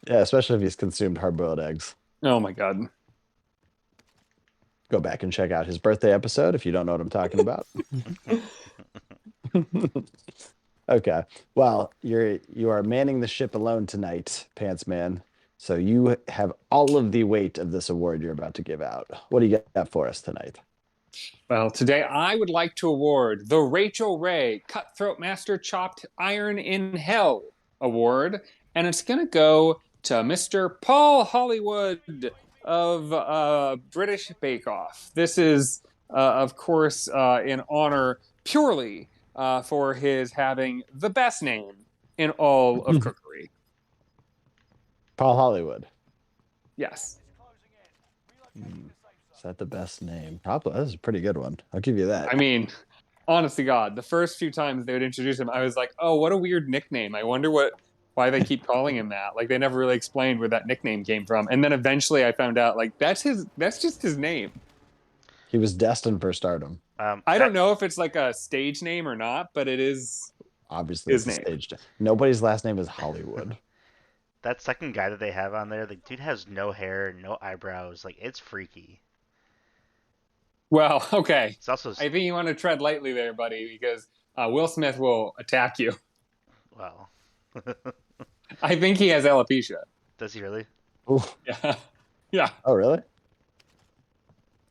Yeah, especially if he's consumed hard-boiled eggs. Oh my God. Go back and check out his birthday episode if you don't know what I'm talking about. Okay. Well, you are manning the ship alone tonight, Pants Man. So you have all of the weight of this award you're about to give out. What do you got for us tonight? Well, today I would like to award the Rachel Ray Cutthroat Master Chopped Iron in Hell Award, and it's going to go to Mr. Paul Hollywood of British Bake Off. This is, of course, in honor purely for his having the best name in all of cookery. Paul Hollywood. Yes. Is that the best name? Probably. That's a pretty good one. I'll give you that. I mean, honest to God, the first few times they would introduce him, I was like, oh, what a weird nickname. I wonder why they keep calling him that. Like they never really explained where that nickname came from. And then eventually I found out like that's just his name. He was destined for stardom. I don't That know if it's like a stage name or not, but it is Obviously, his it's a name. stage. Nobody's last name is Hollywood. that second guy that they have on there, the dude has no hair, no eyebrows. Like it's freaky. Well, okay. It's also I think you want to tread lightly there, buddy, because Will Smith will attack you. well. I think he has alopecia. Does he really? Ooh. Yeah. Yeah. Oh, really?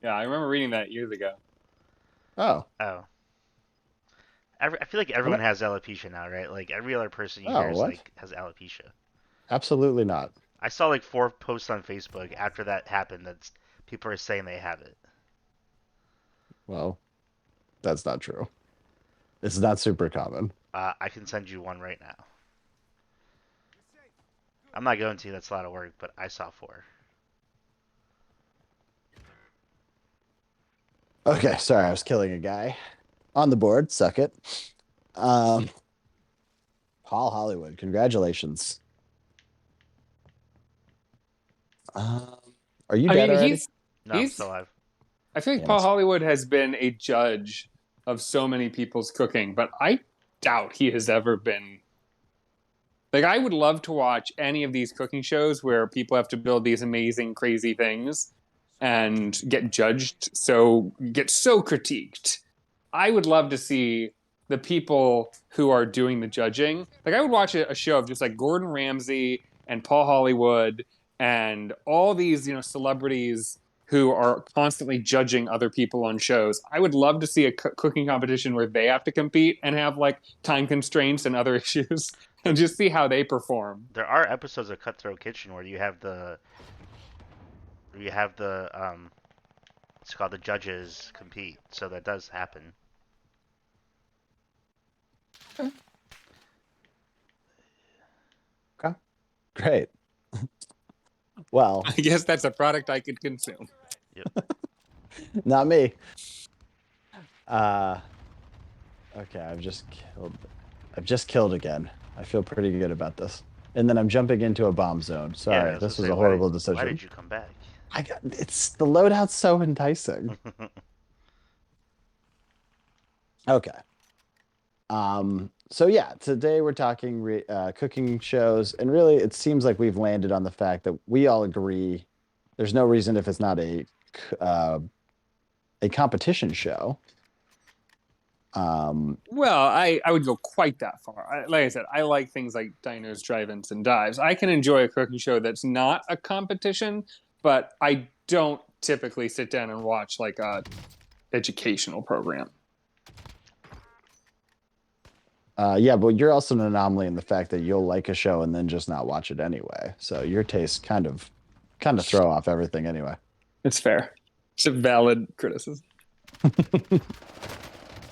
Yeah. I remember reading that years ago. Oh. Oh. I feel like everyone has alopecia now, right? Like every other person you Oh, hear is what? like has alopecia. Absolutely not. I saw like 4 posts on Facebook after that happened that people are saying they have it. Well, that's not true. It's not super common. I can send you one right now. I'm not going to. That's a lot of work, but I saw 4. Okay, sorry, I was killing a guy on the board. Suck it. Um, Paul Hollywood, congratulations. Um, are you I dead mean, already? No, I'm he's. still alive. I feel like Damn Paul it. Hollywood has been a judge of so many people's cooking, but I doubt he has ever been. Like, I would love to watch any of these cooking shows where people have to build these amazing, crazy things and get judged, get so critiqued. I would love to see the people who are doing the judging. Like, I would watch a show of just like Gordon Ramsay and Paul Hollywood and all these, celebrities who are constantly judging other people on shows. I would love to see a cooking competition where they have to compete and have like time constraints and other issues and just see how they perform. There are episodes of Cutthroat Kitchen where you have the it's called the judges compete, so that does happen. Okay, great. Well, I guess that's a product I could consume. not me. Okay, I've just killed again. I feel pretty good about this. And then I'm jumping into a bomb zone. Sorry, Yeah, this was a horrible decision. Why did you come back? It's the loadout's so enticing. Okay. So yeah, today we're talking cooking shows, and really it seems like we've landed on the fact that we all agree there's no reason if it's not a competition show. Well, I would go quite that far. Like I said, I like things like diners, drive-ins, and dives. I can enjoy a cooking show that's not a competition, but I don't typically sit down and watch like a educational program. Yeah, but you're also an anomaly in the fact that you'll like a show and then just not watch it anyway. So your tastes kind of throw off everything anyway. It's fair. It's a valid criticism.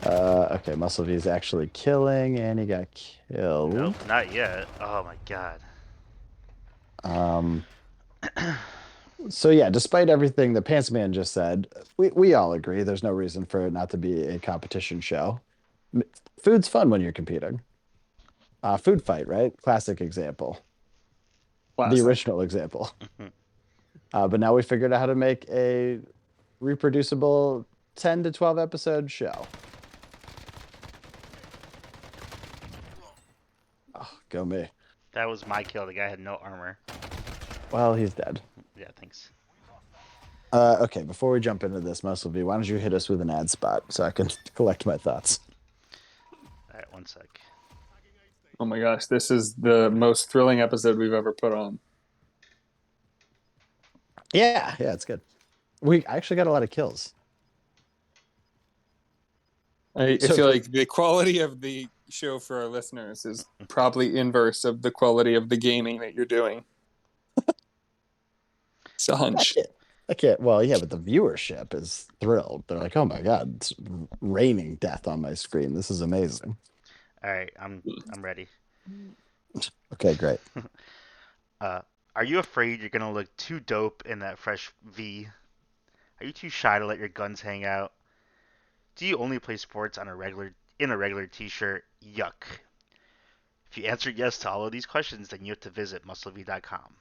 Okay, Muscle V is actually killing, and he got killed. Nope, not yet. Oh my god. So yeah, despite everything the Pants Man just said, we all agree there's no reason for it not to be a competition show. Food's fun when you're competing. Food Fight, right? Classic example. Classic. The original example. But now we figured out how to make a reproducible 10 to 12 episode show. Oh, go me. That was my kill. The guy had no armor. Well, he's dead. Yeah, thanks. Okay, before we jump into this, Muscle V, why don't you hit us with an ad spot so I can collect my thoughts? Alright, one sec. Oh my gosh, this is the most thrilling episode we've ever put on. Yeah, it's good. We actually got a lot of kills. I feel like the quality of the show for our listeners is probably inverse of the quality of the gaming that you're doing. It's a hunch. I can't. Well, yeah, but the viewership is thrilled. They're like, "Oh my god, it's raining death on my screen. This is amazing." Alright, I'm ready. Okay, great. Are you afraid you're gonna look too dope in that fresh V? Are you too shy to let your guns hang out? Do you only play sports on a regular t-shirt? Yuck. If you answered yes to all of these questions, then you have to visit musclev.com.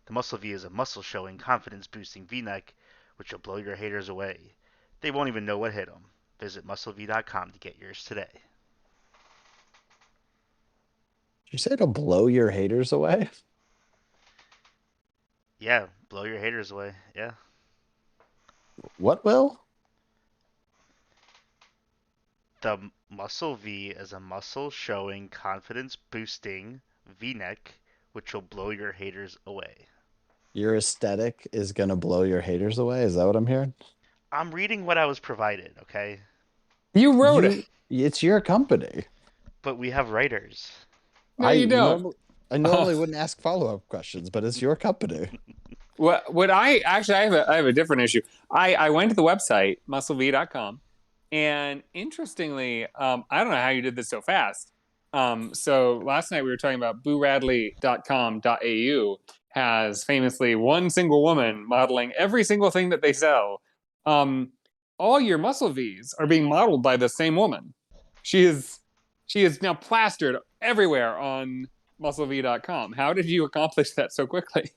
The Muscle V is a muscle showing, confidence boosting v-neck which will blow your haters away. They won't even know what hit them. Visit musclev.com to get yours today. Did you say it'll blow your haters away? Yeah, blow your haters away. Yeah. What will? The Muscle V is a muscle showing, confidence boosting v-neck which will blow your haters away. Your aesthetic is gonna blow your haters away? Is that what I'm hearing? I'm reading what I was provided, okay? You wrote it. It's your company. But we have writers. No, you don't. I normally wouldn't ask follow-up questions, but it's your company. What I actually I have a different issue. I went to the website musclev.com, and interestingly, I don't know how you did this so fast. So last night we were talking about booradley.com.au has famously one single woman modeling every single thing that they sell. All your Muscle Vs are being modeled by the same woman. She is now plastered everywhere on musclev.com. How did you accomplish that so quickly?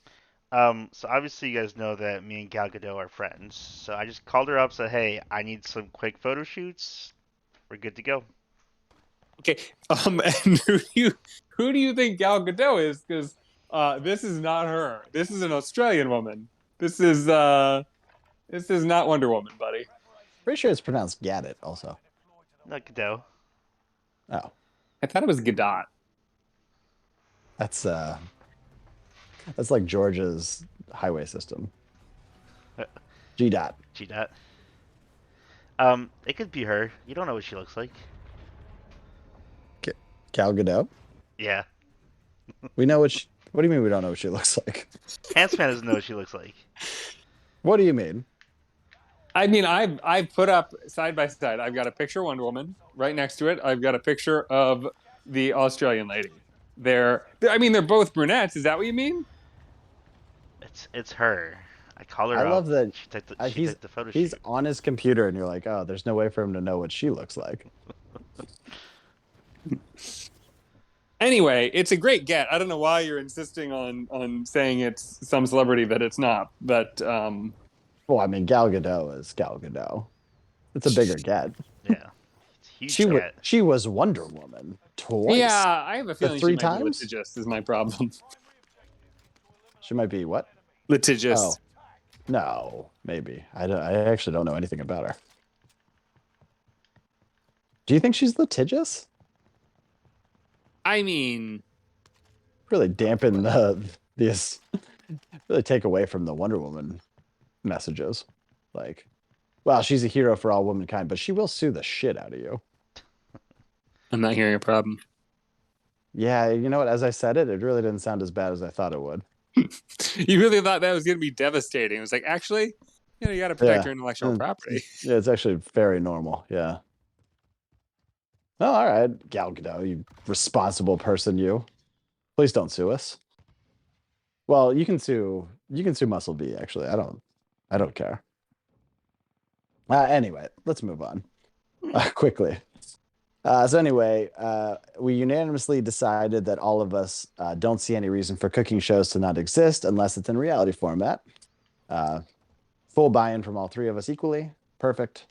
So obviously you guys know that me and Gal Gadot are friends. So I just called her up, said, "Hey, I need some quick photo shoots. We're good to go." Okay. And who do you think Gal Gadot is? Because this is not her. This is an Australian woman. This is not Wonder Woman, buddy. Pretty sure it's pronounced Gadot also. Not Gadot. Oh. I thought it was Gadot. That's like Georgia's highway system. GDOT. G-Dot. It could be her. You don't know what she looks like. Gal Gadot? Yeah. We know what do you mean we don't know what she looks like? Handsman doesn't know what she looks like. What do you mean? I mean, I've put up side by side. I've got a picture of Wonder Woman right next to it. I've got a picture of the Australian lady. They're both brunettes. Is that what you mean? It's her. I call her I up. love that She took the photo he's shoot. on his computer and you're like, oh, there's no way for him to know what she looks like. Anyway, it's a great get. I don't know why you're insisting on saying it's some celebrity that it's not, but Well, I mean, Gal Gadot is Gal Gadot. It's a bigger get. Yeah. It's a huge get. She was Wonder Woman twice. yeah, I have a feeling three she might be times? litigious. Is my problem. She might be what? Litigious. Oh, no, maybe. I actually don't know anything about her. Do you think she's litigious? I mean, Really dampen this. Really take away from the Wonder Woman messages. Like, well, she's a hero for all womankind, but she will sue the shit out of you. I'm not hearing a problem. Yeah, you know what? As I said it really didn't sound as bad as I thought it would. You really thought that was going to be devastating. It was like, actually, you got to protect your intellectual property. Yeah, it's actually very normal. Yeah. Oh, all right, Gal Gadot, you responsible person, you. Please don't sue us. Well, you can sue Muscle B. Actually, I don't care. Anyway, let's move on quickly. So anyway, we unanimously decided that all of us don't see any reason for cooking shows to not exist unless it's in reality format. Full buy-in from all three of us equally. Perfect.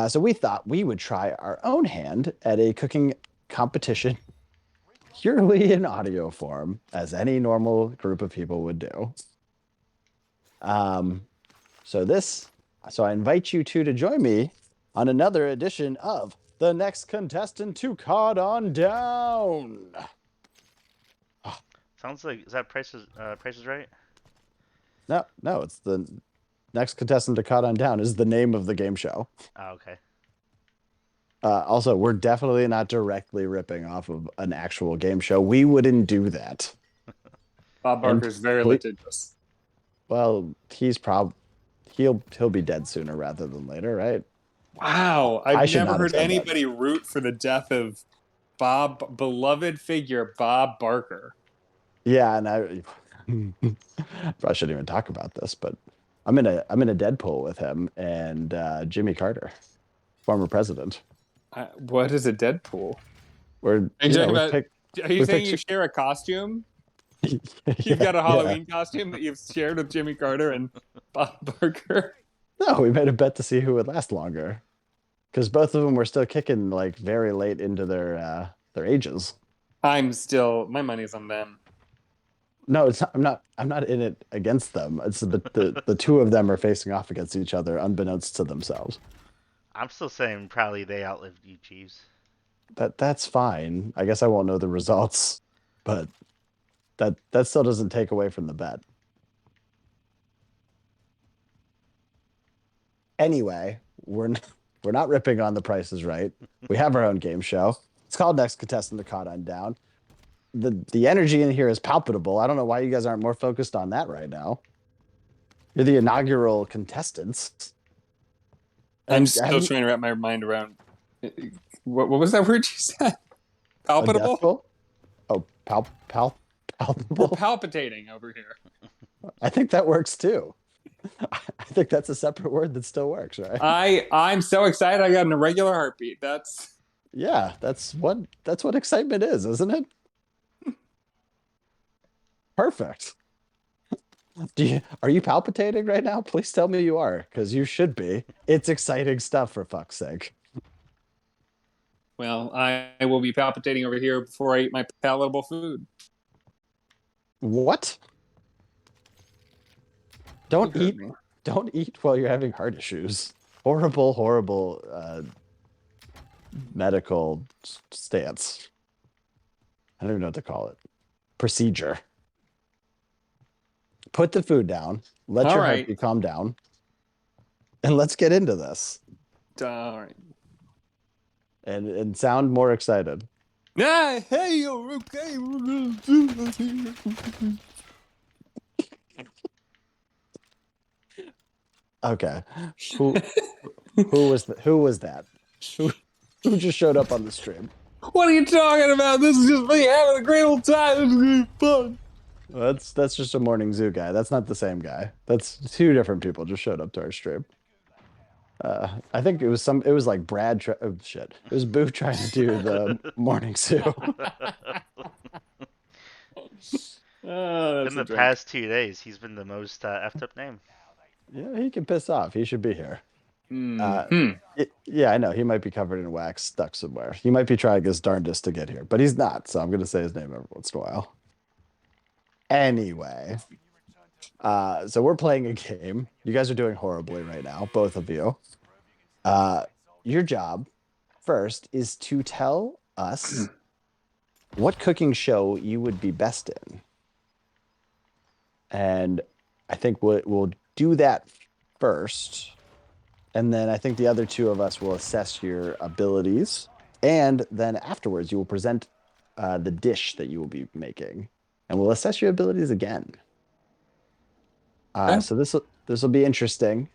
So we thought we would try our own hand at a cooking competition purely in audio form, as any normal group of people would do. So I invite you two to join me on another edition of The Next Contestant to Cod on Down. Sounds like, is that Price is Right? No, it's The Next Contestant to Cod on Down is the name of the game show. Oh, okay. Also, we're definitely not directly ripping off of an actual game show. We wouldn't do that. Bob Barker's very litigious. Well, he'll be dead sooner rather than later, right? Wow, I've never heard anybody root for the death of beloved figure Bob Barker. Yeah, and I probably shouldn't even talk about this, but I'm in a Deadpool with him and Jimmy Carter. former president. What is a Deadpool? We're, Are you, you know, we are you we saying you picked, share a costume? You've yeah, got a yeah. Halloween costume that you've shared with Jimmy Carter and Bob Barker? No, we made a bet to see who would last longer because both of them were still kicking like very late into their ages. My money's on them. No, it's not, I'm not in it against them. It's the two of them are facing off against each other, unbeknownst to themselves. I'm still saying probably they outlived you, Jeeves. That's fine. I guess I won't know the results, but that still doesn't take away from the bet. Anyway, we're not ripping on The Price is Right. We have our own game show. It's called Next Contestant to Caught on Down. The energy in here is palpable. I don't know why you guys aren't more focused on that right now. You're the inaugural contestants. I'm still trying to wrap my mind around. What was that word you said? Palpable? Oh, We're palpable. palpitating over here. I think that works too. I think that's a separate word that still works, right? I'm so excited. I got an irregular heartbeat. That's what excitement is, isn't it? Perfect. Are you palpitating right now? Please tell me you are, because you should be. It's exciting stuff, for fuck's sake. well, I will be palpitating over here before I eat my palatable food. What? Don't eat while you're having heart issues. Horrible medical stance. I don't even know what to call it. Procedure. Put the food down. Let your heartbeat calm down. And let's get into this. All right. And sound more excited. Yeah, hey, you're okay. We're gonna do this here. Okay. Who was that? Who just showed up on the stream? What are you talking about? This is just me having a great old time. This is gonna be fun. That's just a morning zoo guy. That's not the same guy. That's two different people just showed up to our stream. I think it was like Brad. Oh shit! It was Boo trying to do the morning zoo. In the past 2 days, he's been the most effed up name. Yeah, he can piss off. He should be here. Mm-hmm. Yeah, I know. He might be covered in wax, stuck somewhere. He might be trying his darndest to get here, but he's not. So I'm going to say his name every once in a while. Anyway, so we're playing a game. You guys are doing horribly right now, both of you. Your job first is to tell us what cooking show you would be best in. And I think we'll do that first. And then I think the other two of us will assess your abilities. And then afterwards, you will present the dish that you will be making. And we'll assess your abilities again. So this will be interesting.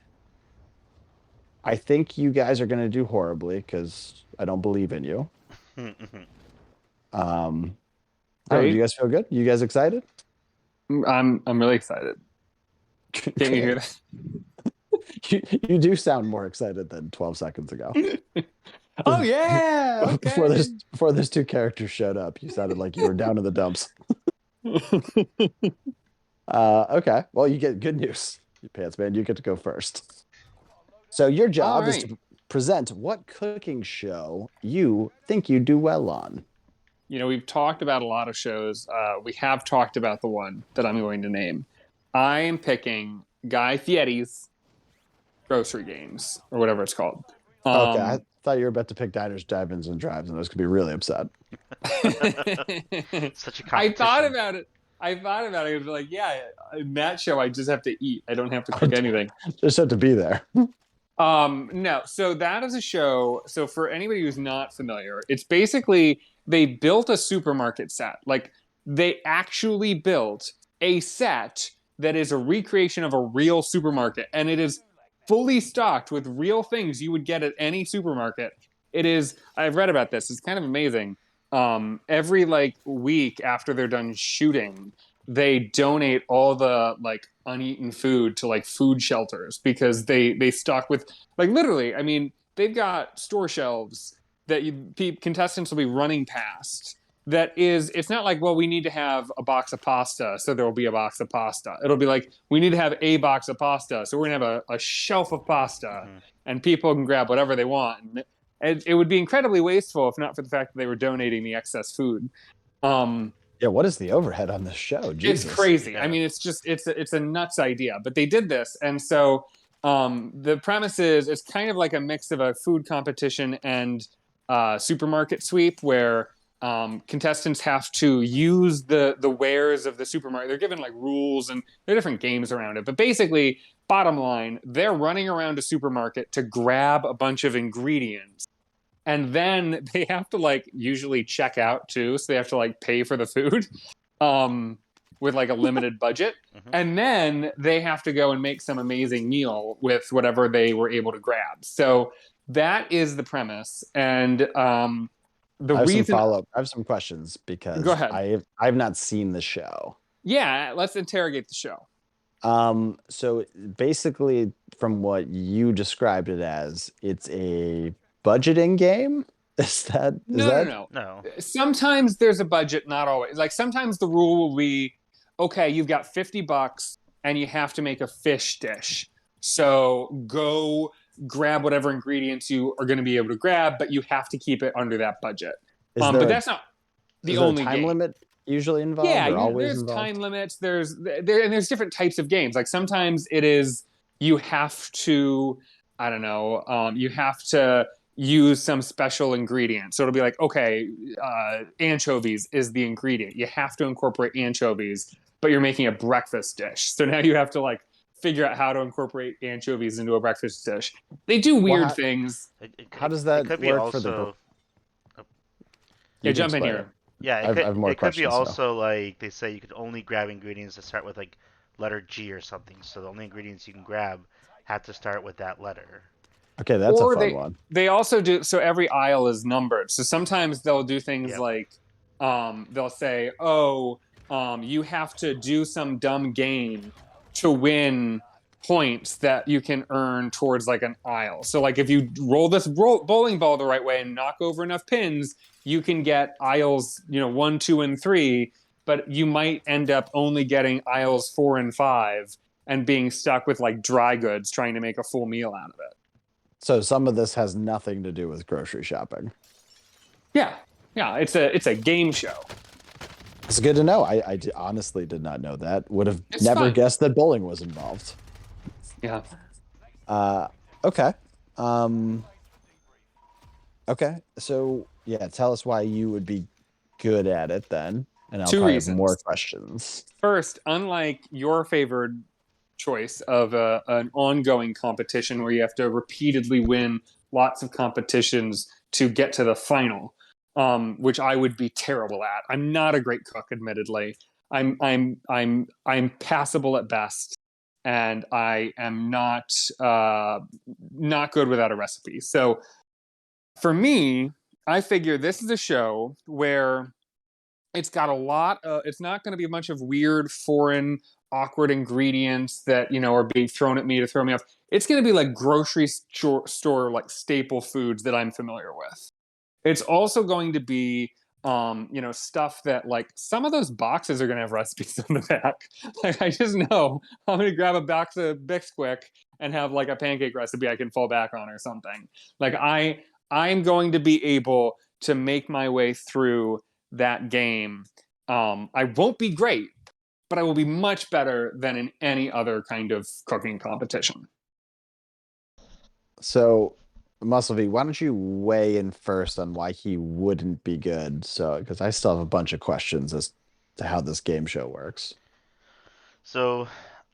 I think you guys are going to do horribly because I don't believe in you. I don't know, do you guys feel good? You guys excited? I'm really excited. Can't you hear that? You do sound more excited than 12 seconds ago. Oh yeah. Okay. Before those two characters showed up, you sounded like you were down in the dumps. Okay. Well, you get good news, you pants man. You get to go first. So your job is to present what cooking show you think you do well on. You know, we've talked about a lot of shows. We have talked about the one that I'm going to name. I am picking Guy Fieri's Grocery Games, or whatever it's called. Okay, I thought you were about to pick Diners, Drive-Ins, and Drives, and I was going to be really upset. Such a competition. I thought about it. I was like, yeah, in that show, I just have to eat. I don't have to cook anything. Just have to be there. No. So that is a show. So for anybody who's not familiar, it's basically they built a supermarket set. Like they actually built a set that is a recreation of a real supermarket, and it is fully stocked with real things you would get at any supermarket. It is. I've read about this. It's kind of amazing. Every like week after they're done shooting, they donate all the like uneaten food to like food shelters because they stock with like literally. I mean, they've got store shelves that contestants will be running past. It's not like, well, we need to have a box of pasta, so there will be a box of pasta. It'll be like, we need to have a box of pasta, so we're going to have a shelf of pasta, and people can grab whatever they want. And it would be incredibly wasteful if not for the fact that they were donating the excess food. Yeah, what is the overhead on this show? Jesus. It's crazy. Yeah. I mean, it's a nuts idea, but they did this, and so the premise is it's kind of like a mix of a food competition and supermarket sweep, where contestants have to use the wares of the supermarket. They're given like rules and there are different games around it, but basically, bottom line, they're running around a supermarket to grab a bunch of ingredients. And then they have to like usually check out too, so they have to like pay for the food with like a limited budget. And then they have to go and make some amazing meal with whatever they were able to grab. So that is the premise. And the I have reason some follow-up. I have some questions because Go ahead. I've not seen the show. Yeah, let's interrogate the show. So basically, from what you described it as, it's a budgeting game. No. Sometimes there's a budget, not always. Like sometimes the rule will be, okay, you've got $50 and you have to make a fish dish. So go grab whatever ingredients you are going to be able to grab, but you have to keep it under that budget. But that's not the only time game. limit usually involved? Yeah, or always there's involved? time limits. There's different types of games. Like sometimes it is you have to, I don't know, you have to use some special ingredient. So it'll be like, okay, anchovies is the ingredient. You have to incorporate anchovies, but you're making a breakfast dish. So now you have to like figure out how to incorporate anchovies into a breakfast dish. They do weird things. How does that could be work also, for the? Yeah, jump in here. Yeah, I have more it could be questions, also like they say you could only grab ingredients that start with like letter G or something. So the only ingredients you can grab have to start with that letter. Okay, that's Or a fun one. They also do, so every aisle is numbered. So sometimes they'll do things like they'll say, oh, you have to do some dumb game to win points that you can earn towards like an aisle. So like if you roll this bowling ball the right way and knock over enough pins, you can get aisles 1, 2, and 3, but you might end up only getting aisles 4 and 5 and being stuck with like dry goods trying to make a full meal out of it. So some of this has nothing to do with grocery shopping. Yeah, it's a game show. It's good to know. I honestly did not know that. Would have It's never fun. guessed that bowling was involved. Yeah. Okay. Okay. So yeah, tell us why you would be good at it then, and I'll Two probably reasons. have more questions. First, unlike your favored choice of an ongoing competition where you have to repeatedly win lots of competitions to get to the final, which I would be terrible at. I'm not a great cook, admittedly. I'm passable at best, and I am not good without a recipe. So for me, I figure this is a show where it's got a lot it's not going to be a bunch of weird foreign awkward ingredients that are being thrown at me to throw me off. It's going to be like grocery store like staple foods that I'm familiar with. It's also going to be stuff that like some of those boxes are going to have recipes on the back. Like I just know I'm going to grab a box of Bisquick and have like a pancake recipe I can fall back on or something. Like I'm going to be able to make my way through that game. I won't be great, but I will be much better than in any other kind of cooking competition. So, Muscle why don't you weigh in first on why he wouldn't be good? So, because I still have a bunch of questions as to how this game show works. So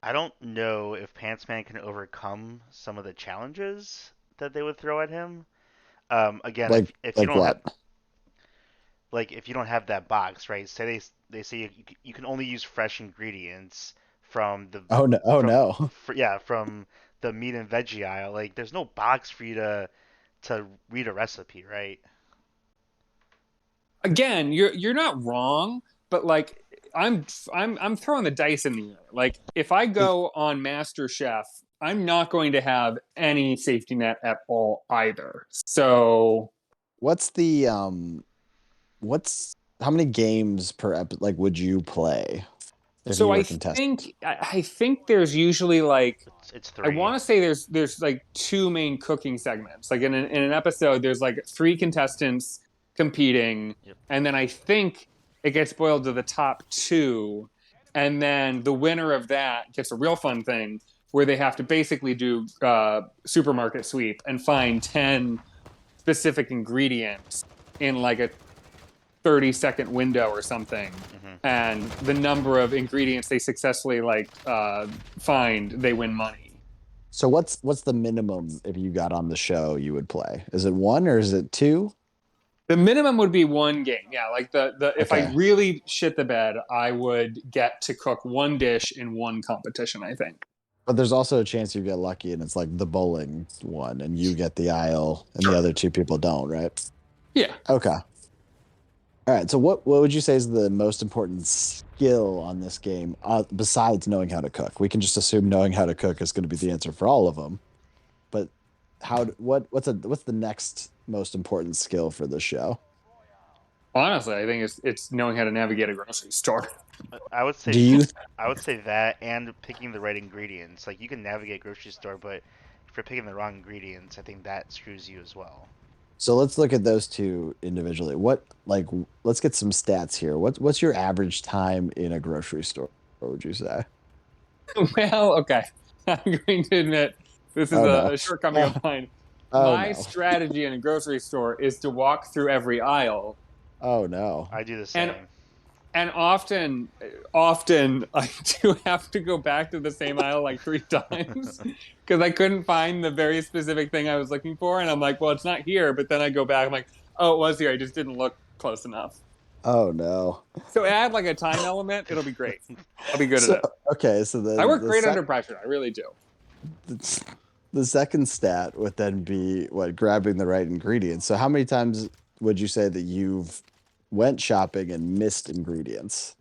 I don't know if Pantsman can overcome some of the challenges that they would throw at him. Again, if you like don't what? have if you don't have that box, right? Say they say you can only use fresh ingredients from the Oh no! Oh no! from the meat and veggie aisle. Like there's no box for you to read a recipe, right? Again, you're not wrong, but I'm throwing the dice in the air. Like if I go on MasterChef, I'm not going to have any safety net at all either. So What's the what's how many games per like would you play if so you I were contestant? think I think there's usually like It's I 3. want to say there's like two main cooking segments. Like in an episode, there's like three contestants competing, Yep. and then I think it gets boiled to the top two, and then the winner of that gets a real fun thing where they have to basically do supermarket sweep and find 10 specific ingredients in like a 30-second window or something, Mm-hmm. and the number of ingredients they successfully like find, they win money. So what's the minimum if you got on the show you would play? Is it one or is it two? The minimum would be one game. Yeah, like the if I Okay. really shit the bed, I would get to cook one dish in one competition, I think. But there's also a chance you get lucky and it's like the bowling one and you get the aisle and the other two people don't, right? Yeah. Okay. All right. So what would you say is the most important skill on this game besides knowing how to cook? We can just assume knowing how to cook is going to be the answer for all of them. But what's the next most important skill for this show? Honestly, I think it's knowing how to navigate a grocery store. I would say Do you I would say that and picking the right ingredients. Like you can navigate grocery store, but if you're picking the wrong ingredients, I think that screws you as well. So let's look at those two individually. Let's get some stats here. What's your average time in a grocery store? What would you say? Well, okay. I'm going to admit this is Oh no. a shortcoming of mine. Oh My no. strategy in a grocery store is to walk through every aisle, Oh no. I do the and same. and often I do have to go back to the same aisle like 3 times because I couldn't find the very specific thing I was looking for, and I'm like, well, it's not here. But then I go back, I'm like, oh, it was here. I just didn't look close enough. Oh no. So add like a time element, it'll be great. I'll be good at So it. okay, so I then work great under pressure. I really do. the second stat would then be what grabbing the right ingredients. So how many times would you say that you've went shopping and missed ingredients?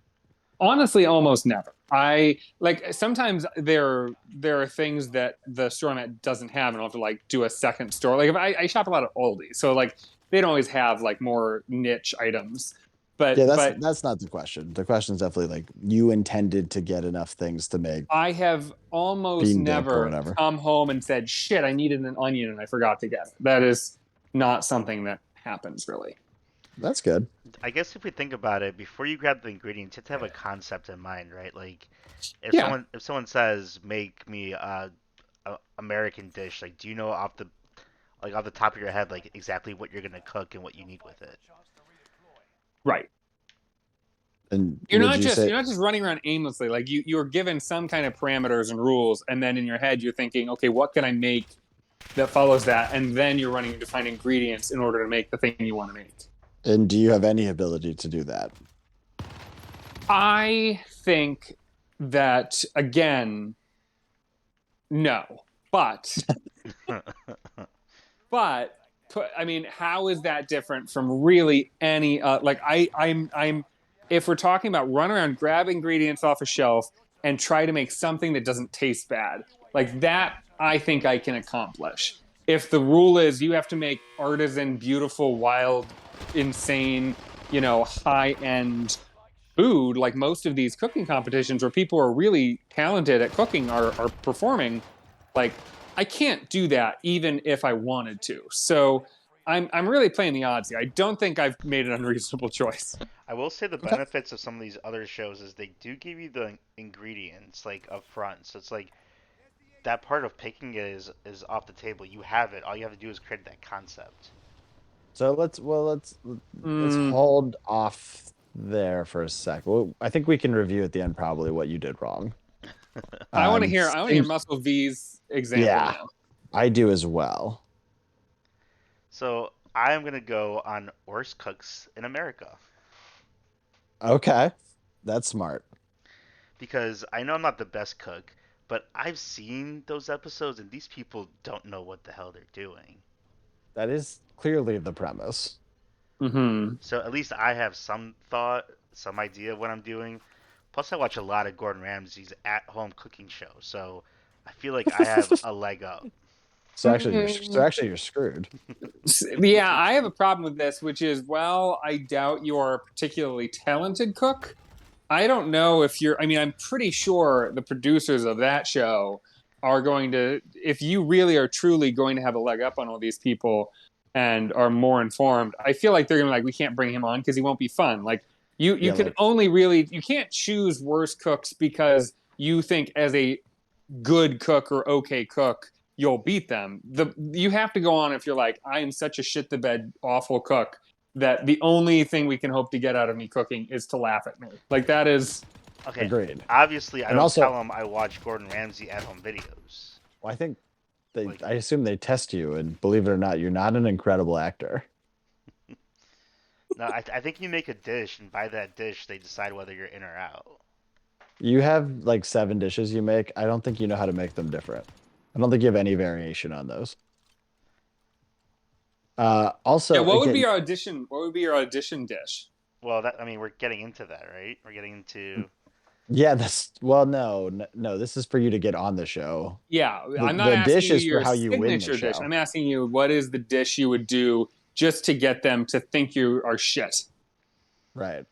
Honestly, almost never. I like sometimes there are things that the store I'm at doesn't have, and I'll have to like do a second store. Like if I shop a lot at Aldi, so like they don't always have like more niche items. Yeah, But that's not the question. The question is definitely like you intended to get enough things to make I have almost bean dip or never whatever. come home and said, "Shit, I needed an onion and I forgot to get it." That is not something that happens really. That's good. I guess if we think about it, before you grab the ingredients, you have to have a concept in mind, right? Like Yeah, if someone says make me a American dish, like do you know off the top of your head like exactly what you're gonna cook and what you need with it? right. And would you say You're not just running around aimlessly. Like you're given some kind of parameters and rules, and then in your head you're thinking, okay, what can I make that follows that? And then you're running to find ingredients in order to make the thing you want to make. and do you have any ability to do that? I think that again, no, but but I mean, how is that different from really any like I'm if we're talking about run around, grab ingredients off a shelf and try to make something that doesn't taste bad, like that I think I can accomplish. If the rule is you have to make artisan, beautiful, wild, insane, high end food, like most of these cooking competitions where people are really talented at cooking are performing, like I can't do that even if I wanted to. So I'm really playing the odds here. I don't think I've made an unreasonable choice. I will say the Okay. benefits of some of these other shows is they do give you the ingredients like up front. So it's like that part of picking it is off the table. You have it. All you have to do is create that concept. So let's Mm, hold off there for a sec. Well, I think we can review at the end probably what you did wrong. I want to hear. I want to hear Things- Muscle V's example Yeah, now. I do as well. So I am gonna go on worst cooks in America Okay, that's smart. because I know I'm not the best cook, but I've seen those episodes and these people don't know what the hell they're doing. That is clearly the premise. Mm-hmm. So at least I have some thought, some idea of what I'm doing. Plus, I watch a lot of Gordon Ramsay's at-home cooking show, so I feel like I have a leg up. So actually you're screwed. Yeah, I have a problem with this, which is, well, I doubt you're a particularly talented cook. I don't know if you're, I mean, I'm pretty sure the producers of that show are going to, if you really are truly going to have a leg up on all these people and are more informed, I feel like they're going to be like, we can't bring him on because he won't be fun. Like, you Yeah, can like only really, you can't choose worse cooks because you think as a good cook or okay cook, you'll beat them. You have to go on if you're like, I am such a shit the bed awful cook that the only thing we can hope to get out of me cooking is to laugh at me. Like that is Okay. agreed. Obviously, I And don't also, tell them I watch Gordon Ramsay at-home videos. well, I think Like, I assume they test you, and believe it or not, you're not an incredible actor. no, I think you make a dish, and by that dish, they decide whether you're in or out. You have like 7 dishes you make. I don't think you know how to make them different. I don't think you have any variation on those. yeah. Also, What would be again, your audition? What would be your audition dish? Well, that I mean, we're getting into that, right? We're getting into. yeah, no. This is for you to get on the show. Yeah, The I'm not the dish asking you is for your how you win the signature dish. show. I'm asking you what is the dish you would do just to get them to think you are shit. Right.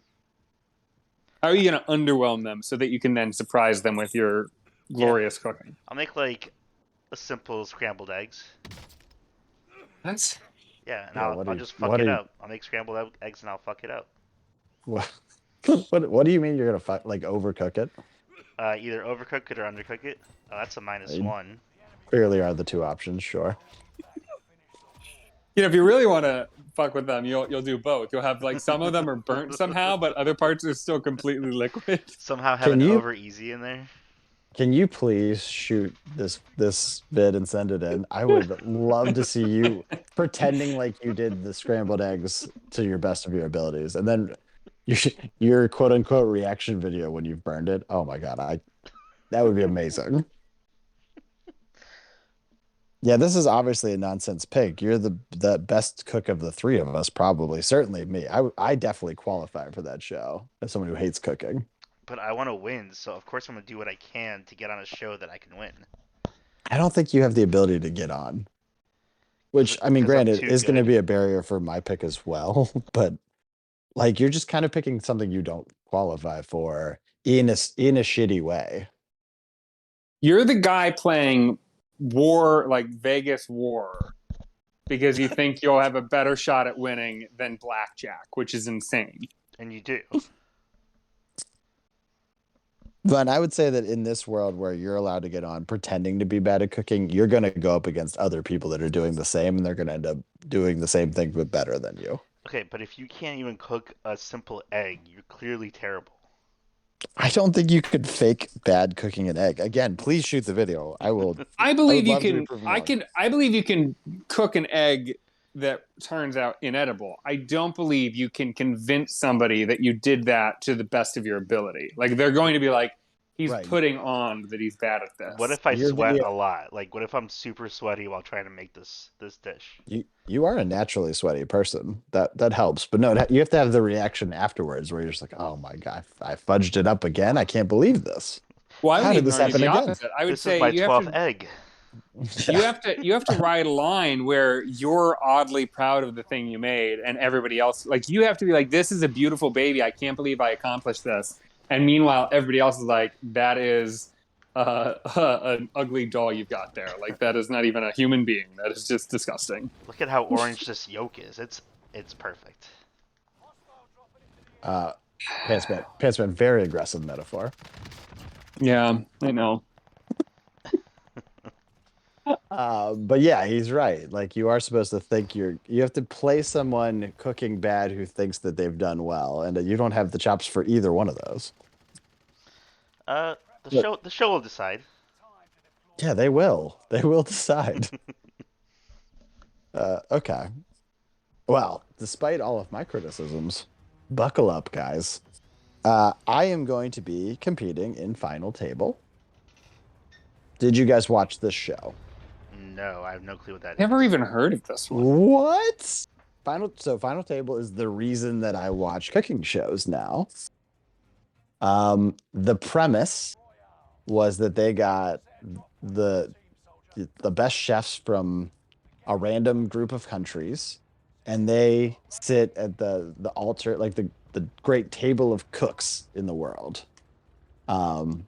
How are you going to underwhelm them so that you can then surprise them with your Yeah, glorious cooking? I'll make like a simple scrambled eggs. That's Yeah, and Yeah, I'll just fuck it up. I'll make scrambled eggs and I'll fuck it up. what, what do you mean you're gonna like overcook it? Either overcook it or undercook it. Oh, that's a I mean, -1. clearly are the two options, sure. if you really want to fuck with them, you'll do both. You'll have like some of them are burnt somehow, but other parts are still completely liquid. Somehow have Can an you over easy in there. can you please shoot this vid and send it in? I would love to see you pretending like you did the scrambled eggs to your best of your abilities, and then your quote unquote reaction video when you've burned it. Oh my god, that would be amazing. Yeah, this is obviously a nonsense pig. You're the best cook of the three of us, probably. Certainly me. I definitely qualify for that show as someone who hates cooking. But I want to win, so of course I'm gonna do what I can to get on a show that I can win. I don't think you have the ability to get on, which I mean, Because I'm granted, too is going to good. be a barrier for my pick as well. But like, you're just kind of picking something you don't qualify for in a shitty way. You're the guy playing war, like Vegas war, because you think you'll have a better shot at winning than blackjack, which is insane. And you do. But I would say that in this world where you're allowed to get on pretending to be bad at cooking, you're going to go up against other people that are doing the same, and they're going to end up doing the same thing but better than you. Okay, but if you can't even cook a simple egg, you're clearly terrible. I don't think you could fake bad cooking an egg. Again, please shoot the video. I will. I believe would you love to be can. proven I wrong. can. I believe you can cook an egg that turns out inedible. I don't believe you can convince somebody that you did that to the best of your ability. Like they're going to be like, he's Right. putting on that he's bad at this. What if I Your sweat video- a lot? Like, what if I'm super sweaty while trying to make this dish? You are a naturally sweaty person. That helps. But no, you have to have the reaction afterwards where you're just like, oh my god, I fudged it up again. I can't believe this. Well, I How would did even this argue happen the again? opposite. I would This say is my you 12th have to. egg. You have to ride a line where you're oddly proud of the thing you made, and everybody else, like, you have to be like, this is a beautiful baby. I can't believe I accomplished this. And meanwhile, everybody else is like, that is an ugly doll you've got there. Like, that is not even a human being. That is just disgusting. Look at how orange this yolk is. It's perfect. Pantsman, very aggressive metaphor. Yeah, I know. But yeah, he's right. Like, you are supposed to think you have to play someone cooking bad who thinks that they've done well, and you don't have the chops for either one of those. The show will decide. Yeah, they will. They will decide. Okay. Well, despite all of my criticisms, buckle up, guys. I am going to be competing in Final Table. Did you guys watch this show? No, I have no clue what that is. Never even heard of this one. What? Final Table is the reason that I watch cooking shows now. The premise was that they got the best chefs from a random group of countries, and they sit at the altar, like the great table of cooks in the world. Um,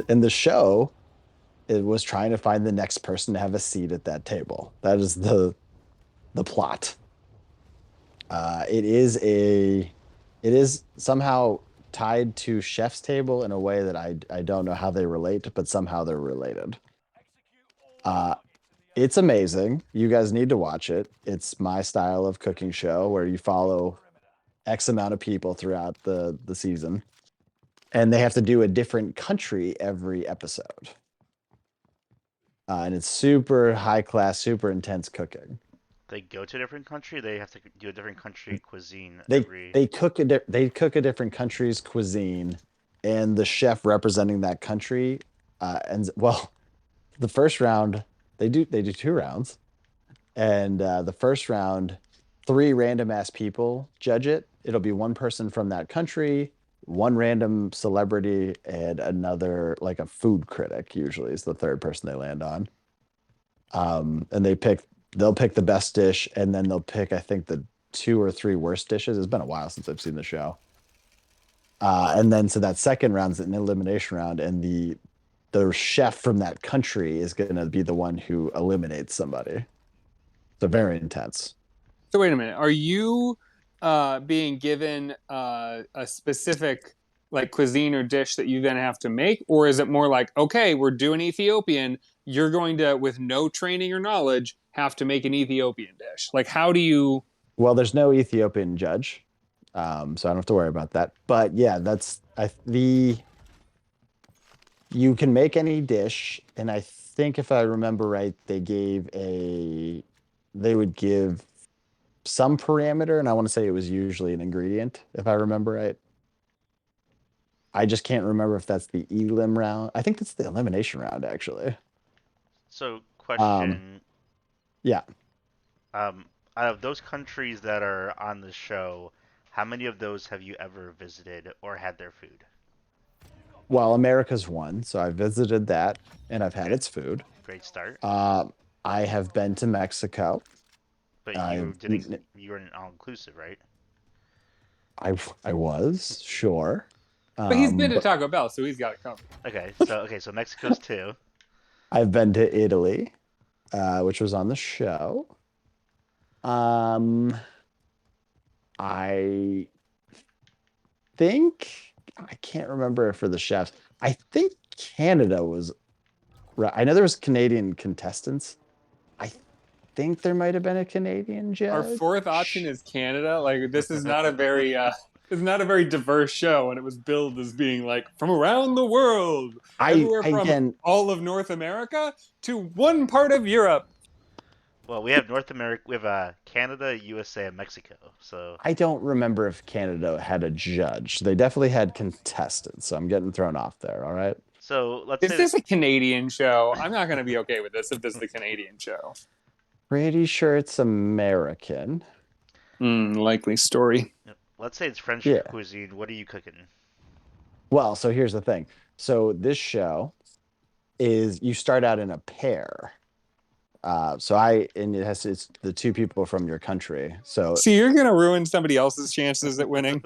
and the show, it was trying to find the next person to have a seat at that table. That is the plot. It is it is somehow tied to Chef's Table in a way that I don't know how they relate, but somehow they're related. Uh, it's amazing. You guys need to watch it. It's my style of cooking show where you follow X amount of people throughout the season, and they have to do a different country every episode. And it's super high class, super intense cooking. They go to a different country. They have to do a different country cuisine They every. they cook a different country's cuisine, and the chef representing that country, and well, the first round they do 2 rounds, and the first round, 3 random ass people judge it. It'll be one person from that country, one random celebrity, and another like a food critic. Usually is the third person they land on. And they'll pick the best dish, and then they'll pick, I think, the 2 or 3 worst dishes. It's been a while since I've seen the show. And then so that second round's an elimination round, and the chef from that country is going to be the one who eliminates somebody. So very intense. So wait a minute. Are you being given a specific like cuisine or dish that you then have to make, or is it more like, okay, we're doing Ethiopian, you're going to, with no training or knowledge, have to make an Ethiopian dish? Like, how do you? Well, there's no Ethiopian judge, so I don't have to worry about that. But yeah, that's the you can make any dish, and I think if I remember right, they would give some parameter, and I want to say it was usually an ingredient, if I remember right. I just can't remember if that's the elim round. I think that's the elimination round, actually. So, Um, question. yeah. Out of those countries that are on the show, how many of those have you ever visited or had their food? Well, America's one, so I visited that, and I've had Okay, its food. great start. I have been to Mexico. But you I've didn't. eaten it. You were an all inclusive, right? I was sure. But he's been to But Taco Bell, so he's got it covered. Okay, so Mexico's two. I've been to Italy, which was on the show. Um, I think I can't remember for the chefs. I think Canada was right. I know there was Canadian contestants. I think there might have been a Canadian Our judge. fourth option is Canada. Like, this is not a very it's not a very diverse show, and it was billed as being like from around the world, everywhere I from again, all of North America to one part of Europe. Well, we have North America. We have Canada, USA, and Mexico. So I don't remember if Canada had a judge. They definitely had contestants, so I'm getting thrown off there. All right. so let's Is say that, this a Canadian show? I'm not going to be okay with this if this is a Canadian show. Pretty sure it's American. Likely story. let's say it's French Yeah. cuisine. What are you cooking? Well, so here's the thing. So this show is you start out in a pair. And it's the 2 people from your country. So See, you're going to ruin somebody else's chances at winning.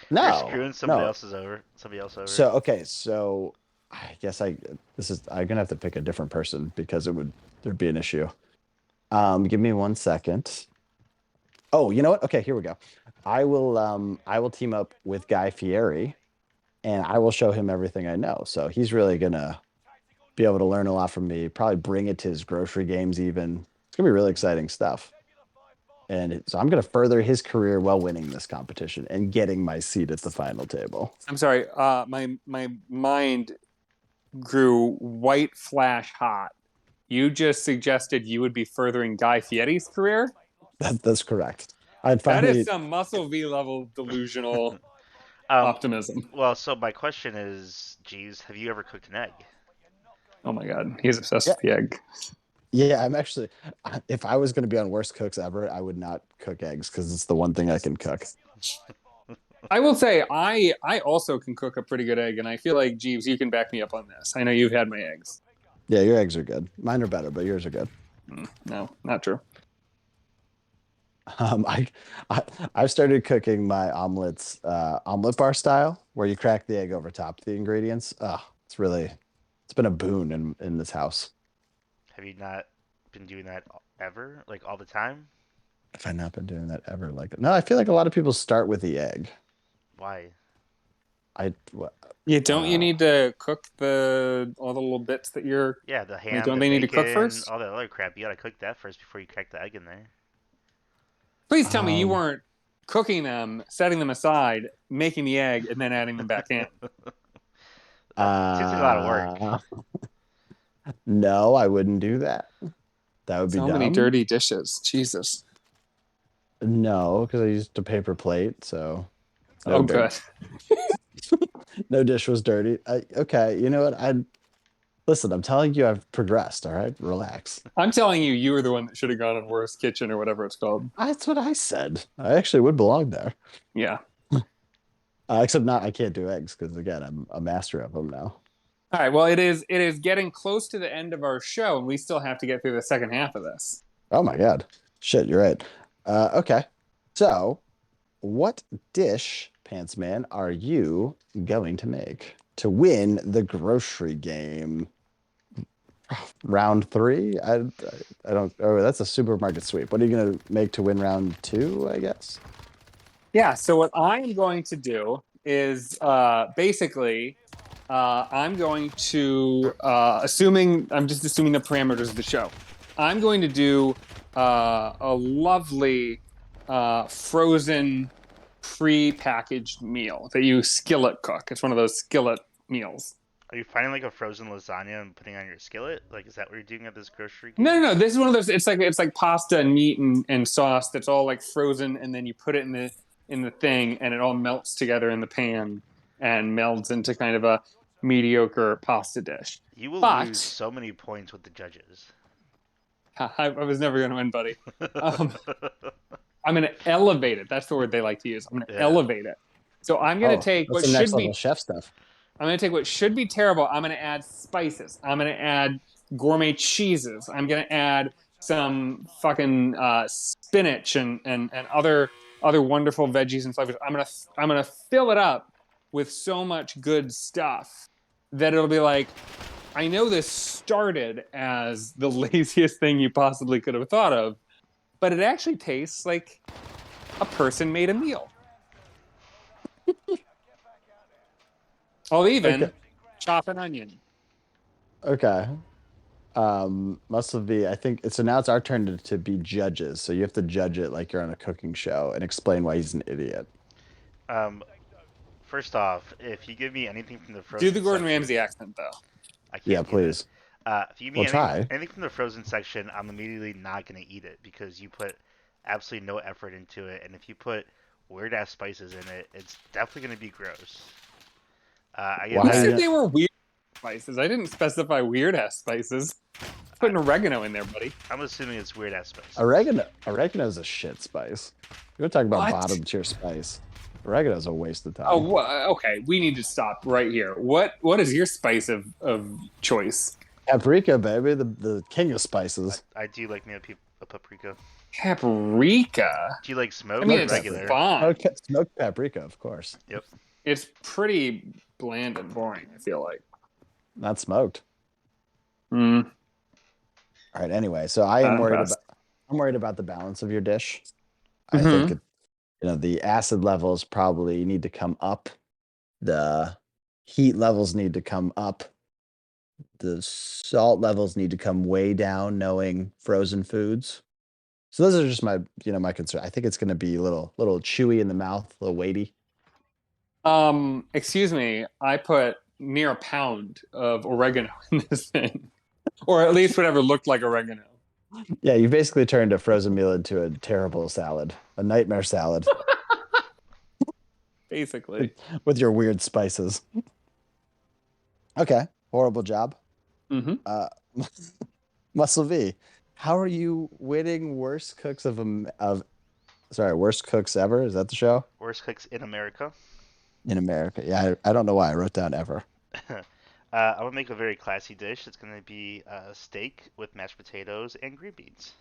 You're screwing somebody no. else's over. Somebody else over. So okay, so I guess I'm gonna have to pick a different person because there'd be an issue. Give me 1 second. Oh, you know what? Okay, here we go. I will team up with Guy Fieri, and I will show him everything I know. So he's really gonna be able to learn a lot from me, probably bring it to his grocery games even. It's gonna be really exciting stuff. And so I'm gonna further his career while winning this competition and getting my seat at the final table. I'm sorry. My mind grew white flash hot. You just suggested you would be furthering Guy Fieri's career? That's correct. I'd That finally is some muscle V level delusional um, optimism. well, so my question is, geez, have you ever cooked an egg? Oh my god, he's obsessed Yeah. with the egg. Yeah, I'm actually if I was going to be on worst cooks ever, I would not cook eggs because it's the one thing I can cook. I will say I also can cook a pretty good egg, and I feel like Jeeves, you can back me up on this. I know you've had my eggs. Yeah, your eggs are good. Mine are better, but yours are good. No, not true. Um, I, I I've started cooking my omelets omelet bar style, where you crack the egg over top of the ingredients. It's been a boon in this house. Have you not been doing that ever, like all the time? Have I not been doing that ever? Like, no, I feel like a lot of people start with the egg. Why? I, Yeah, don't you uh, need to cook all the little bits that you're Yeah, the like? ham, Don't the they need to cook bacon, first? all that other crap. You gotta cook that first before you crack the egg in there. Please tell me you um, weren't cooking them, setting them aside, making the egg, and then adding them back in. That seems like a lot of work. uh, no, I wouldn't do that. That would be So many dumb. dirty dishes. Jesus. No, because I used a paper plate, so no Oh, dirt. good. No dish was dirty. Okay, you know what? I listen. I'm telling you, I've progressed. All right, relax. I'm telling you, you were the one that should have gone in Worst Kitchen or whatever it's called. That's what I said. I actually would belong there. Yeah. Except not. I can't do eggs because again, I'm a master of them now. All right. Well, it is getting close to the end of our show, and we still have to get through the second half of this. Oh my God. Shit, you're right. Okay. So, what dish, Pants Man, are you going to make to win the grocery game? Round three? I don't. Oh, that's a supermarket sweep. What are you going to make to win round two, I guess? Yeah. So what I am going to do is basically I'm going to I'm just assuming the parameters of the show. I'm going to do a lovely frozen pre-packaged meal that you skillet cook. It's one of those skillet meals. Are you finding like a frozen lasagna and putting on your skillet? Like, is that what you're doing at this grocery No, game? no, no. This is one of those. It's like pasta and meat and sauce that's all like frozen, and then you put it in the thing, and it all melts together in the pan and melds into kind of a mediocre pasta dish. You will lose But so many points with the judges. I was never going to win, buddy. Um, I'm going to elevate it. That's the word they like to use. I'm going to Yeah. elevate it. So I'm going to Oh, take that's what some next should level be chef stuff. I'm going to take what should be terrible. I'm going to add spices. I'm going to add gourmet cheeses. I'm going to add some fucking spinach and other wonderful veggies and flavors. I'm gonna fill it up with so much good stuff that it'll be like, I know this started as the laziest thing you possibly could have thought of, but it actually tastes like a person made a meal. I'll even Okay. chop an onion. Okay. Must be. I think so. Now it's our turn to be judges. So you have to judge it like you're on a cooking show and explain why he's an idiot. Um, First off, if you give me anything from the Do the frozen Gordon section, Ramsay accent though. I Yeah, can't do that. please. If you give We'll me try. anything from the frozen section, I'm immediately not gonna eat it because you put absolutely no effort into it, and if you put weird ass spices in it, it's definitely gonna be gross. I give Well, Who how you said that. gonna they were weird spices? I didn't specify weird ass spices. I, Put an oregano in there, buddy. I'm assuming it's weird ass spices. oregano? Oregano's a shit spice. You're talking about What? bottom tier spice. Oregano's a waste of Oh, time. okay. We need to stop right here. What is your spice of choice? Paprika, baby, the king of spices. I do like me a paprika. Paprika. Do you like I smoked mean, or Smoked it's paprika. regular? fine. Okay, smoked paprika, of course. Yep. It's pretty bland and boring. I feel like. Not smoked. Mm, All right. Anyway, so I am not worried impressed. about. I'm worried about the balance of your dish. I think Mm-hmm. it, the acid levels probably need to come up. The heat levels need to come up. The salt levels need to come way down, knowing frozen foods. So those are just my concern. I think it's going to be a little chewy in the mouth, a little weighty. Excuse me. I put near a pound of oregano in this thing, or at least whatever looked like oregano. Yeah, you basically turned a frozen meal into a terrible salad, a nightmare salad Basically. with your weird spices. Okay, horrible job. Mm-hmm. Uh, Muscle V, how are you winning worst cooks ever? Is that the show Worst cooks in America. in America? Yeah, I don't know why I wrote down ever. I'm gonna make a very classy dish. It's gonna be steak with mashed potatoes and green beans.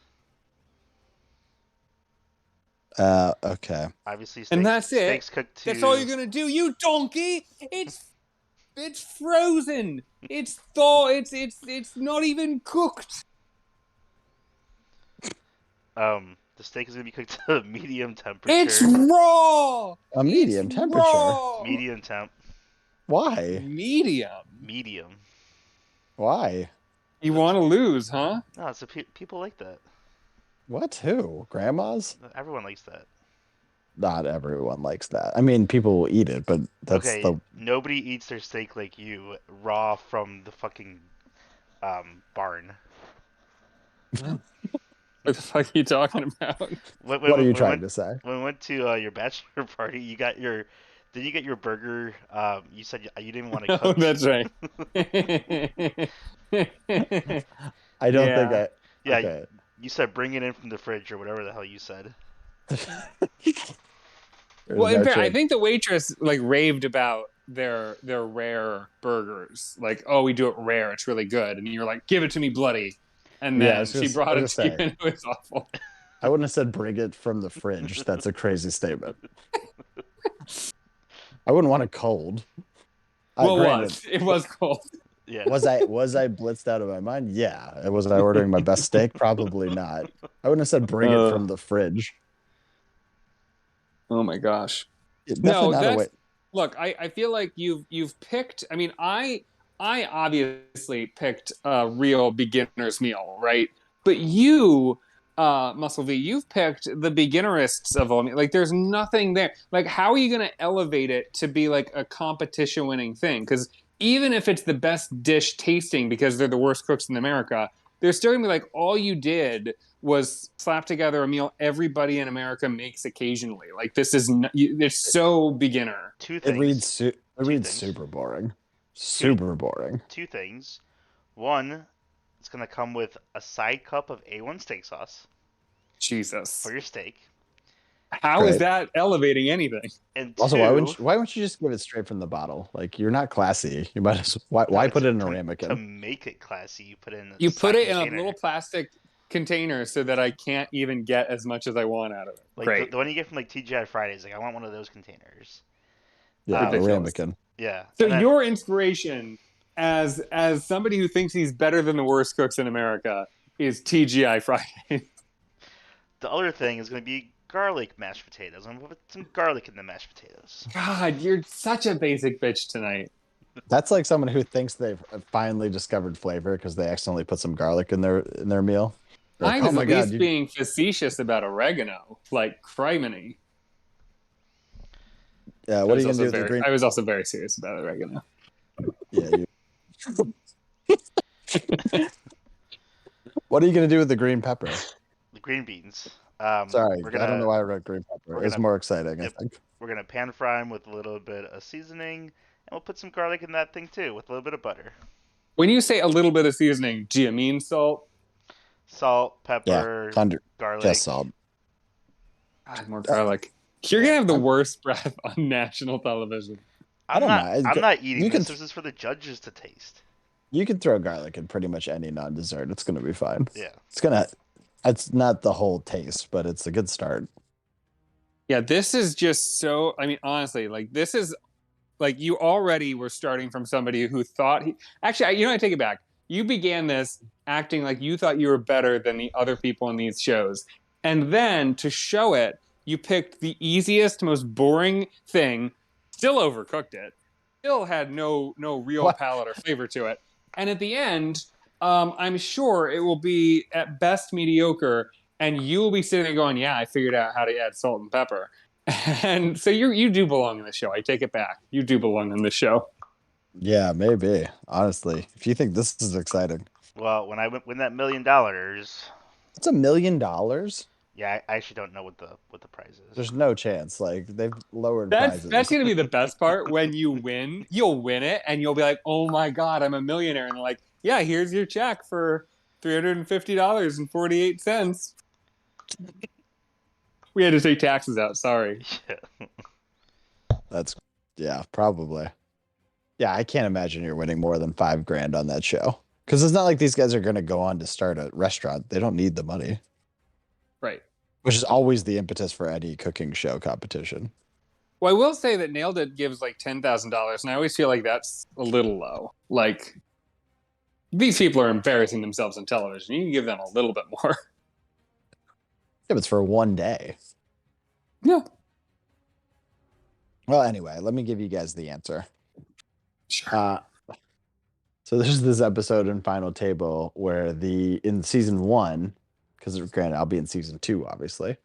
Okay. Obviously, And that's it. steaks cooked That's all you're to. gonna do, you donkey. It's frozen. It's thaw. It's not even cooked. The steak is gonna be cooked to medium It's temperature. raw. A It's medium temperature. raw. Medium temp. Why? Medium. Medium. Why? You want to lose, huh? No, so people like that. What? Who? Grandmas? Everyone likes that. Not everyone likes that. I mean, people will eat it, but that's Okay, nobody eats their steak like you, raw from the fucking barn. What the fuck are you talking about? What are you trying to say? When we went to your bachelor party, you got your. Did you get your burger? You said you didn't want to Oh, cook. that's right. I don't think Yeah. Yeah, Okay. you said bring it in from the fridge or whatever the hell you said. There's Well, in no fact, I chance. think the waitress like raved about their rare burgers. Like, oh, we do it rare; it's really good. And you're like, give it to me, bloody. And Yeah, I then was she just, brought I it was to you, just saying. and it was awful. I wouldn't have said bring it from the fridge. That's a crazy statement. I wouldn't want it cold. Well, Granted, it was cold. Yeah. was I blitzed out of my mind? Yeah. Was I ordering my best steak? Probably not. I wouldn't have said bring it from the fridge. Oh my gosh. Definitely No, not a way. look. I feel like you've picked. I mean, I obviously picked a real beginner's meal, right? But you, Muscle V, you've picked the beginnerists of all. Like, there's nothing there. Like, how are you going to elevate it to be like a competition-winning thing? Because even if it's the best dish tasting because they're the worst cooks in America, they're still going to be like, all you did was slap together a meal everybody in America makes occasionally. Like, this is it's so beginner. Two It things. reads things. super boring. Super boring. Two things. One, it's gonna come with a side cup of A1 steak sauce Jesus. for your steak. How is that elevating anything? And Also, two, why wouldn't you just give it straight from the bottle? Like, you're not classy. You might as why put it in a to ramekin? make it classy, you put it in a You put it in a container. little plastic container so that I can't even get as much as I want out of it. Like Great. the one you get from like TGI Fridays. Like I want one of those containers. Yeah, a Ridiculous. ramekin. Yeah. So And then, your inspiration as somebody who thinks he's better than the worst cooks in America is TGI Fridays. the other thing is going to be garlic mashed potatoes. I'm going to put some garlic in the mashed potatoes. God, you're such a basic bitch tonight. That's like someone who thinks they've finally discovered flavor because they accidentally put some garlic in their meal. Like, I oh was my at god, least being facetious about oregano, like criminy. yeah. What are you gonna do with the green? I was also very serious about oregano. Yeah. What are you gonna do with the green pepper? The green beans. Sorry, I don't know why I wrote green pepper. It's more exciting, I think. We're going to pan fry them with a little bit of seasoning, and we'll put some garlic in that thing too, with a little bit of butter. When you say a little bit of seasoning, do you mean salt? Salt, pepper, garlic. Just salt. God, more garlic. You're gonna have the worst breath on national television. I'm not eating this. This is for the judges to taste. You can throw garlic in pretty much any non-dessert. It's gonna be fine. Yeah. It's not the whole taste, but it's a good start. Yeah, this is just so. I mean, honestly, like this is like you already were starting from somebody who thought he. Actually, I take it back. You began this acting like you thought you were better than the other people in these shows, and then to show it, you picked the easiest, most boring thing. Still overcooked it. Still had no real palate or flavor to it. And at the end, I'm sure it will be at best mediocre, and you will be sitting there going, "Yeah, I figured out how to add salt and pepper." And so you do belong in the show. I take it back. You do belong in the show. Yeah, maybe. Honestly, if you think this is exciting. Well, when I win that $1 million, it's $1 million. Yeah, I actually don't know what the prize is. There's no chance. Like they've lowered prizes. That's gonna be the best part. When you win, you'll win it, and you'll be like, "Oh my god, I'm a millionaire!" And they're like, "Yeah, here's your check for $350.48." We had to take taxes out. Sorry. Yeah. Yeah, probably. Yeah, I can't imagine you're winning more than $5,000 on that show. Because it's not like these guys are going to go on to start a restaurant. They don't need the money, Right. which is always the impetus for any cooking show competition. Well, I will say that Nailed It gives like $10,000, and I always feel like that's a little low. Like these people are embarrassing themselves on television. You can give them a little bit more. If it's for one day. Yeah. Well, anyway, let me give you guys the answer. Sure. So there's this episode in Final Table where in season 1, because granted I'll be in season 2, obviously,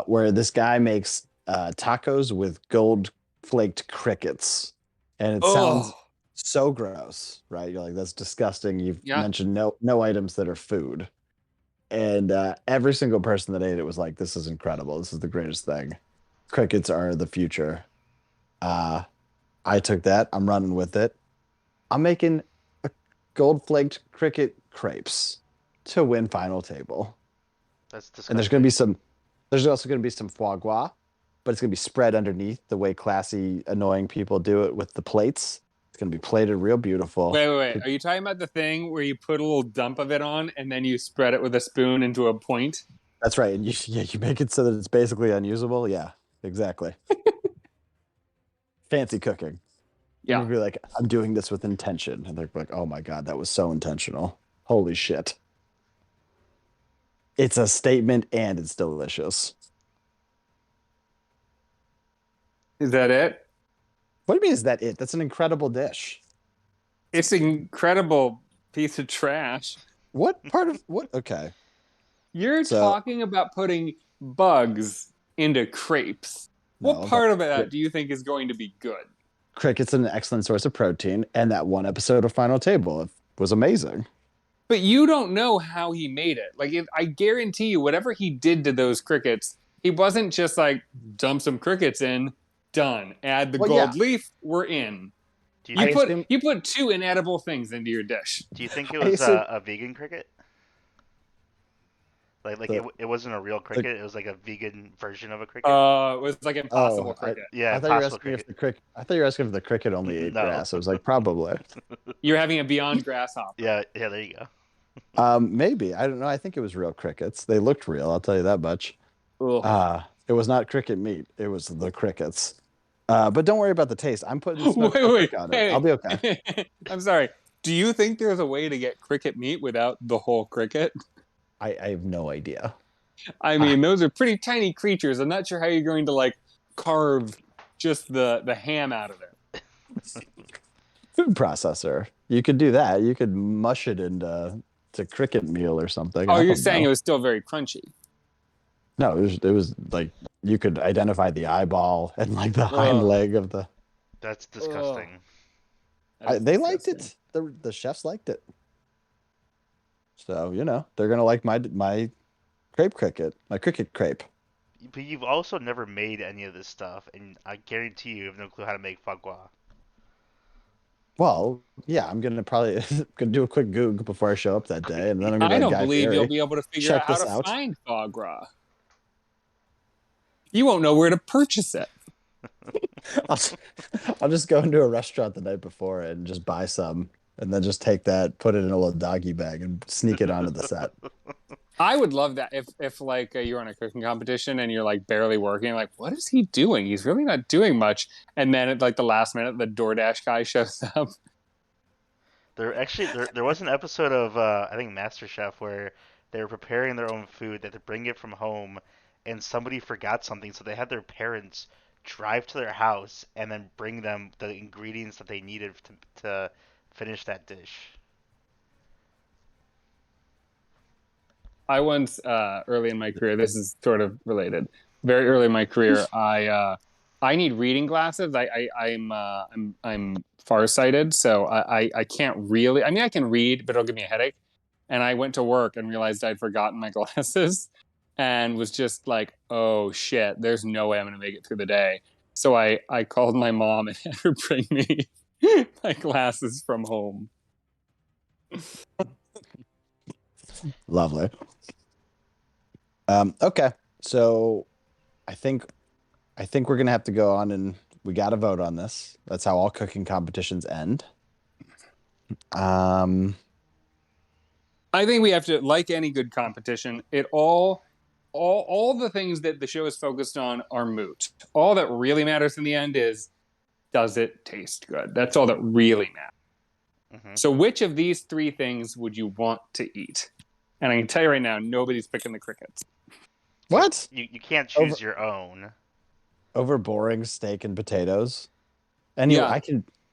where this guy makes tacos with gold flaked crickets, and it sounds so gross, right? You're like, that's disgusting. You've mentioned no items that are food, and every single person that ate it was like, this is incredible. This is the greatest thing. Crickets are the future. I took that. I'm running with it. I'm making a gold flaked cricket crepes to win Final Table. That's disgusting. And there's also going to be some foie gras, but it's going to be spread underneath the way classy, annoying people do it with the plates. It's going to be plated real beautiful. Wait. Are you talking about the thing where you put a little dump of it on and then you spread it with a spoon into a point? That's right. And you make it so that it's basically unusable. Yeah, exactly. Fancy cooking. Yeah. You'd be like, I'm doing this with intention. And they're like, oh my God, that was so intentional. Holy shit. It's a statement and it's delicious. Is that it? What do you mean, is that it? That's an incredible dish. It's an incredible piece of trash. What part of what? Okay. You're talking about putting bugs into crepes. No, what part of that do you think is going to be good? Cricket's an excellent source of protein, and that one episode of Final Table was amazing. But you don't know how he made it. Like, I guarantee you, whatever he did to those crickets, he wasn't just like, dump some crickets in, done. Add the gold leaf, we're in. You put 2 inedible things into your dish. Do you think it was a vegan cricket? Like it wasn't a real cricket. It was like a vegan version of a cricket. It was like Impossible Cricket. I thought you were asking if the cricket. I thought you were asking if the cricket only ate grass. I was like, probably. You're having a Beyond Grasshopper. Yeah. There you go. Maybe, I don't know. I think it was real crickets. They looked real. I'll tell you that much. It was not cricket meat. It was the crickets. But don't worry about the taste. I'm putting wait, on it. I'll be okay. I'm sorry. Do you think there's a way to get cricket meat without the whole cricket? I have no idea. I mean, those are pretty tiny creatures. I'm not sure how you're going to like carve just the ham out of it. Food processor. You could do that. You could mush it into cricket meal or something. Oh, you're saying it was still very crunchy? No, it was like you could identify the eyeball and like the hind leg of the. That's disgusting. They liked it. The chefs liked it. So they're gonna like my crepe cricket, my cricket crepe. But you've also never made any of this stuff, and I guarantee you have no clue how to make foie gras. Well, yeah, I'm gonna probably do a quick Google before I show up that day, and then I'm gonna. I don't believe you'll be able to figure out how to find foie gras. You won't know where to purchase it. I'll just go into a restaurant the night before and just buy some, and then just take that, put it in a little doggy bag, and sneak it onto the set. I would love that if like you're on a cooking competition and you're like barely working, like what is he doing? He's really not doing much. And then at like the last minute, the DoorDash guy shows up. There was an episode of I think MasterChef where they were preparing their own food. They had to bring it from home, and somebody forgot something, so they had their parents drive to their house and then bring them the ingredients that they needed to finish that dish. I once, early in my career, this is sort of related. Very early in my career, I need reading glasses. I'm farsighted, so I can't really. I mean, I can read, but it'll give me a headache. And I went to work and realized I'd forgotten my glasses, and was just like, "Oh shit! There's no way I'm gonna make it through the day." So I called my mom and had her bring me my glasses from home. Lovely. Okay, so I think we're gonna have to go on and We got to vote on this. That's how all cooking competitions end. Um, I think we have to, like any good competition, all the things that the show is focused on are moot. All that really matters in the end is, does it taste good? That's all that really matters. So which of these three things would you want to eat? And I can tell you right now, nobody's picking the crickets. what? You can't choose your own. Over boring steak and potatoes? And Yeah.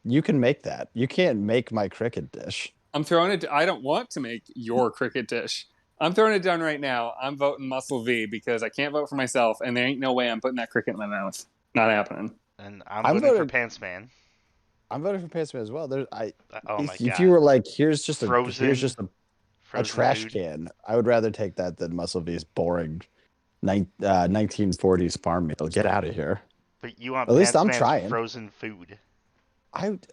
you can make that. You can't make my cricket dish. I'm throwing it. I don't want to make your cricket dish. I'm throwing it down right now. I'm voting Muscle V because I can't vote for myself, and there ain't no way I'm putting that cricket in my mouth. Not happening. And I'm I'm voting for voting- Pants Man. I'm voting for Pants Man as well. Oh my if god. you were like, here's just a Frozen trash food. can, I would rather take that than Muscle V's boring 1940s farm meal. Get out of here. But you want At least Pants I'm Man's trying. frozen food.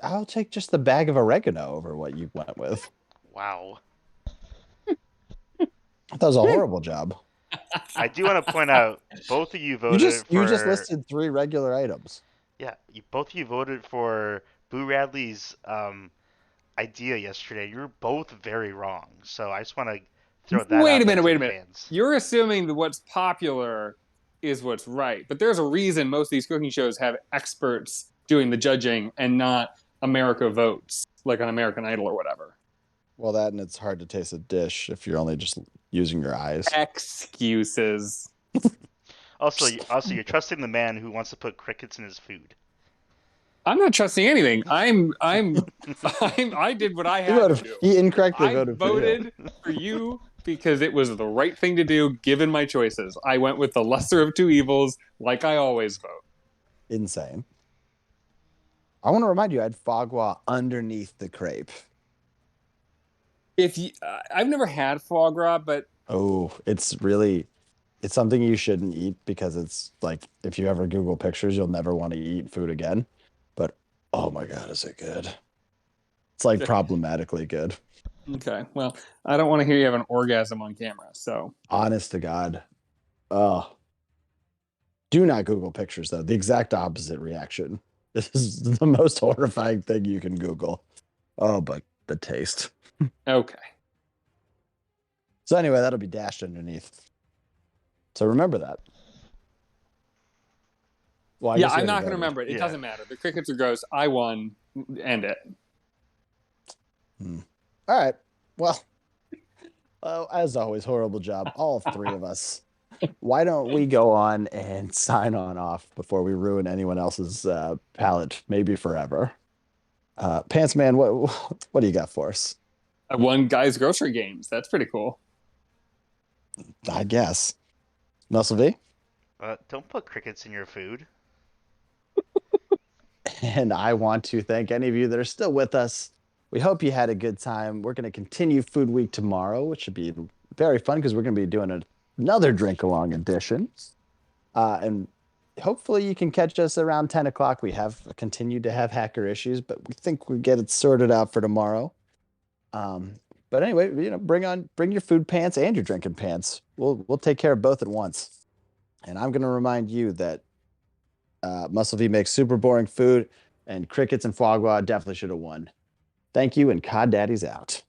I'll take just the bag of oregano over what you went with. Wow. That was a horrible job. I do want to point out both of you voted You just listed 3 regular items. Yeah, both of you voted for Boo Radley's idea yesterday. You were both very wrong. So I just want to throw that out Wait a there minute. to Wait a the minute. fans. You're assuming that what's popular is what's right, but there's a reason most of these cooking shows have experts doing the judging and not America votes, like on American Idol or whatever. Well, that and it's hard to taste a dish if you're only just using your eyes. Excuses. Also, you're trusting the man who wants to put crickets in his food. I'm not trusting anything. I did what I had to do. He incorrectly I voted voted for you because it was the right thing to do given my choices. I went with the lesser of two evils, like I always vote. Insane. I want to remind you, I had foie gras underneath the crepe. I've never had foie gras, but Oh, it's something you shouldn't eat because it's like, if you ever Google pictures, you'll never want to eat food again. But oh my God, is it good? It's like problematically good. okay. Well, I don't want to hear you have an orgasm on camera. So Honest to God. Oh, do not Google pictures though. The exact opposite reaction. This is the most horrifying thing you can Google. Oh, but the taste. okay. So anyway, that'll be dashed underneath. So remember that. Well, I Yeah, guess you I'm not already going to voted. remember it. It Yeah. doesn't matter. The crickets are gross. I won. End it. All right. Well, as always, horrible job, all 3 of us. Why don't we go on and sign on off before we ruin anyone else's palate, maybe forever? Pants Man, what do you got for us? I won guys' grocery games. That's pretty cool. I guess. Muscle V? Don't put crickets in your food. And I want to thank any of you that are still with us. We hope you had a good time. We're going to continue Food Week tomorrow, which should be very fun because we're going to be doing another drink along edition. And hopefully you can catch us around 10 o'clock. We have continued to have hacker issues, but we think we get it sorted out for tomorrow. But anyway, bring your food pants and your drinking pants. We'll take care of both at once. And I'm going to remind you that Muscle V makes super boring food, and crickets and foie gras definitely should have won. Thank you, and Cod Daddy's out.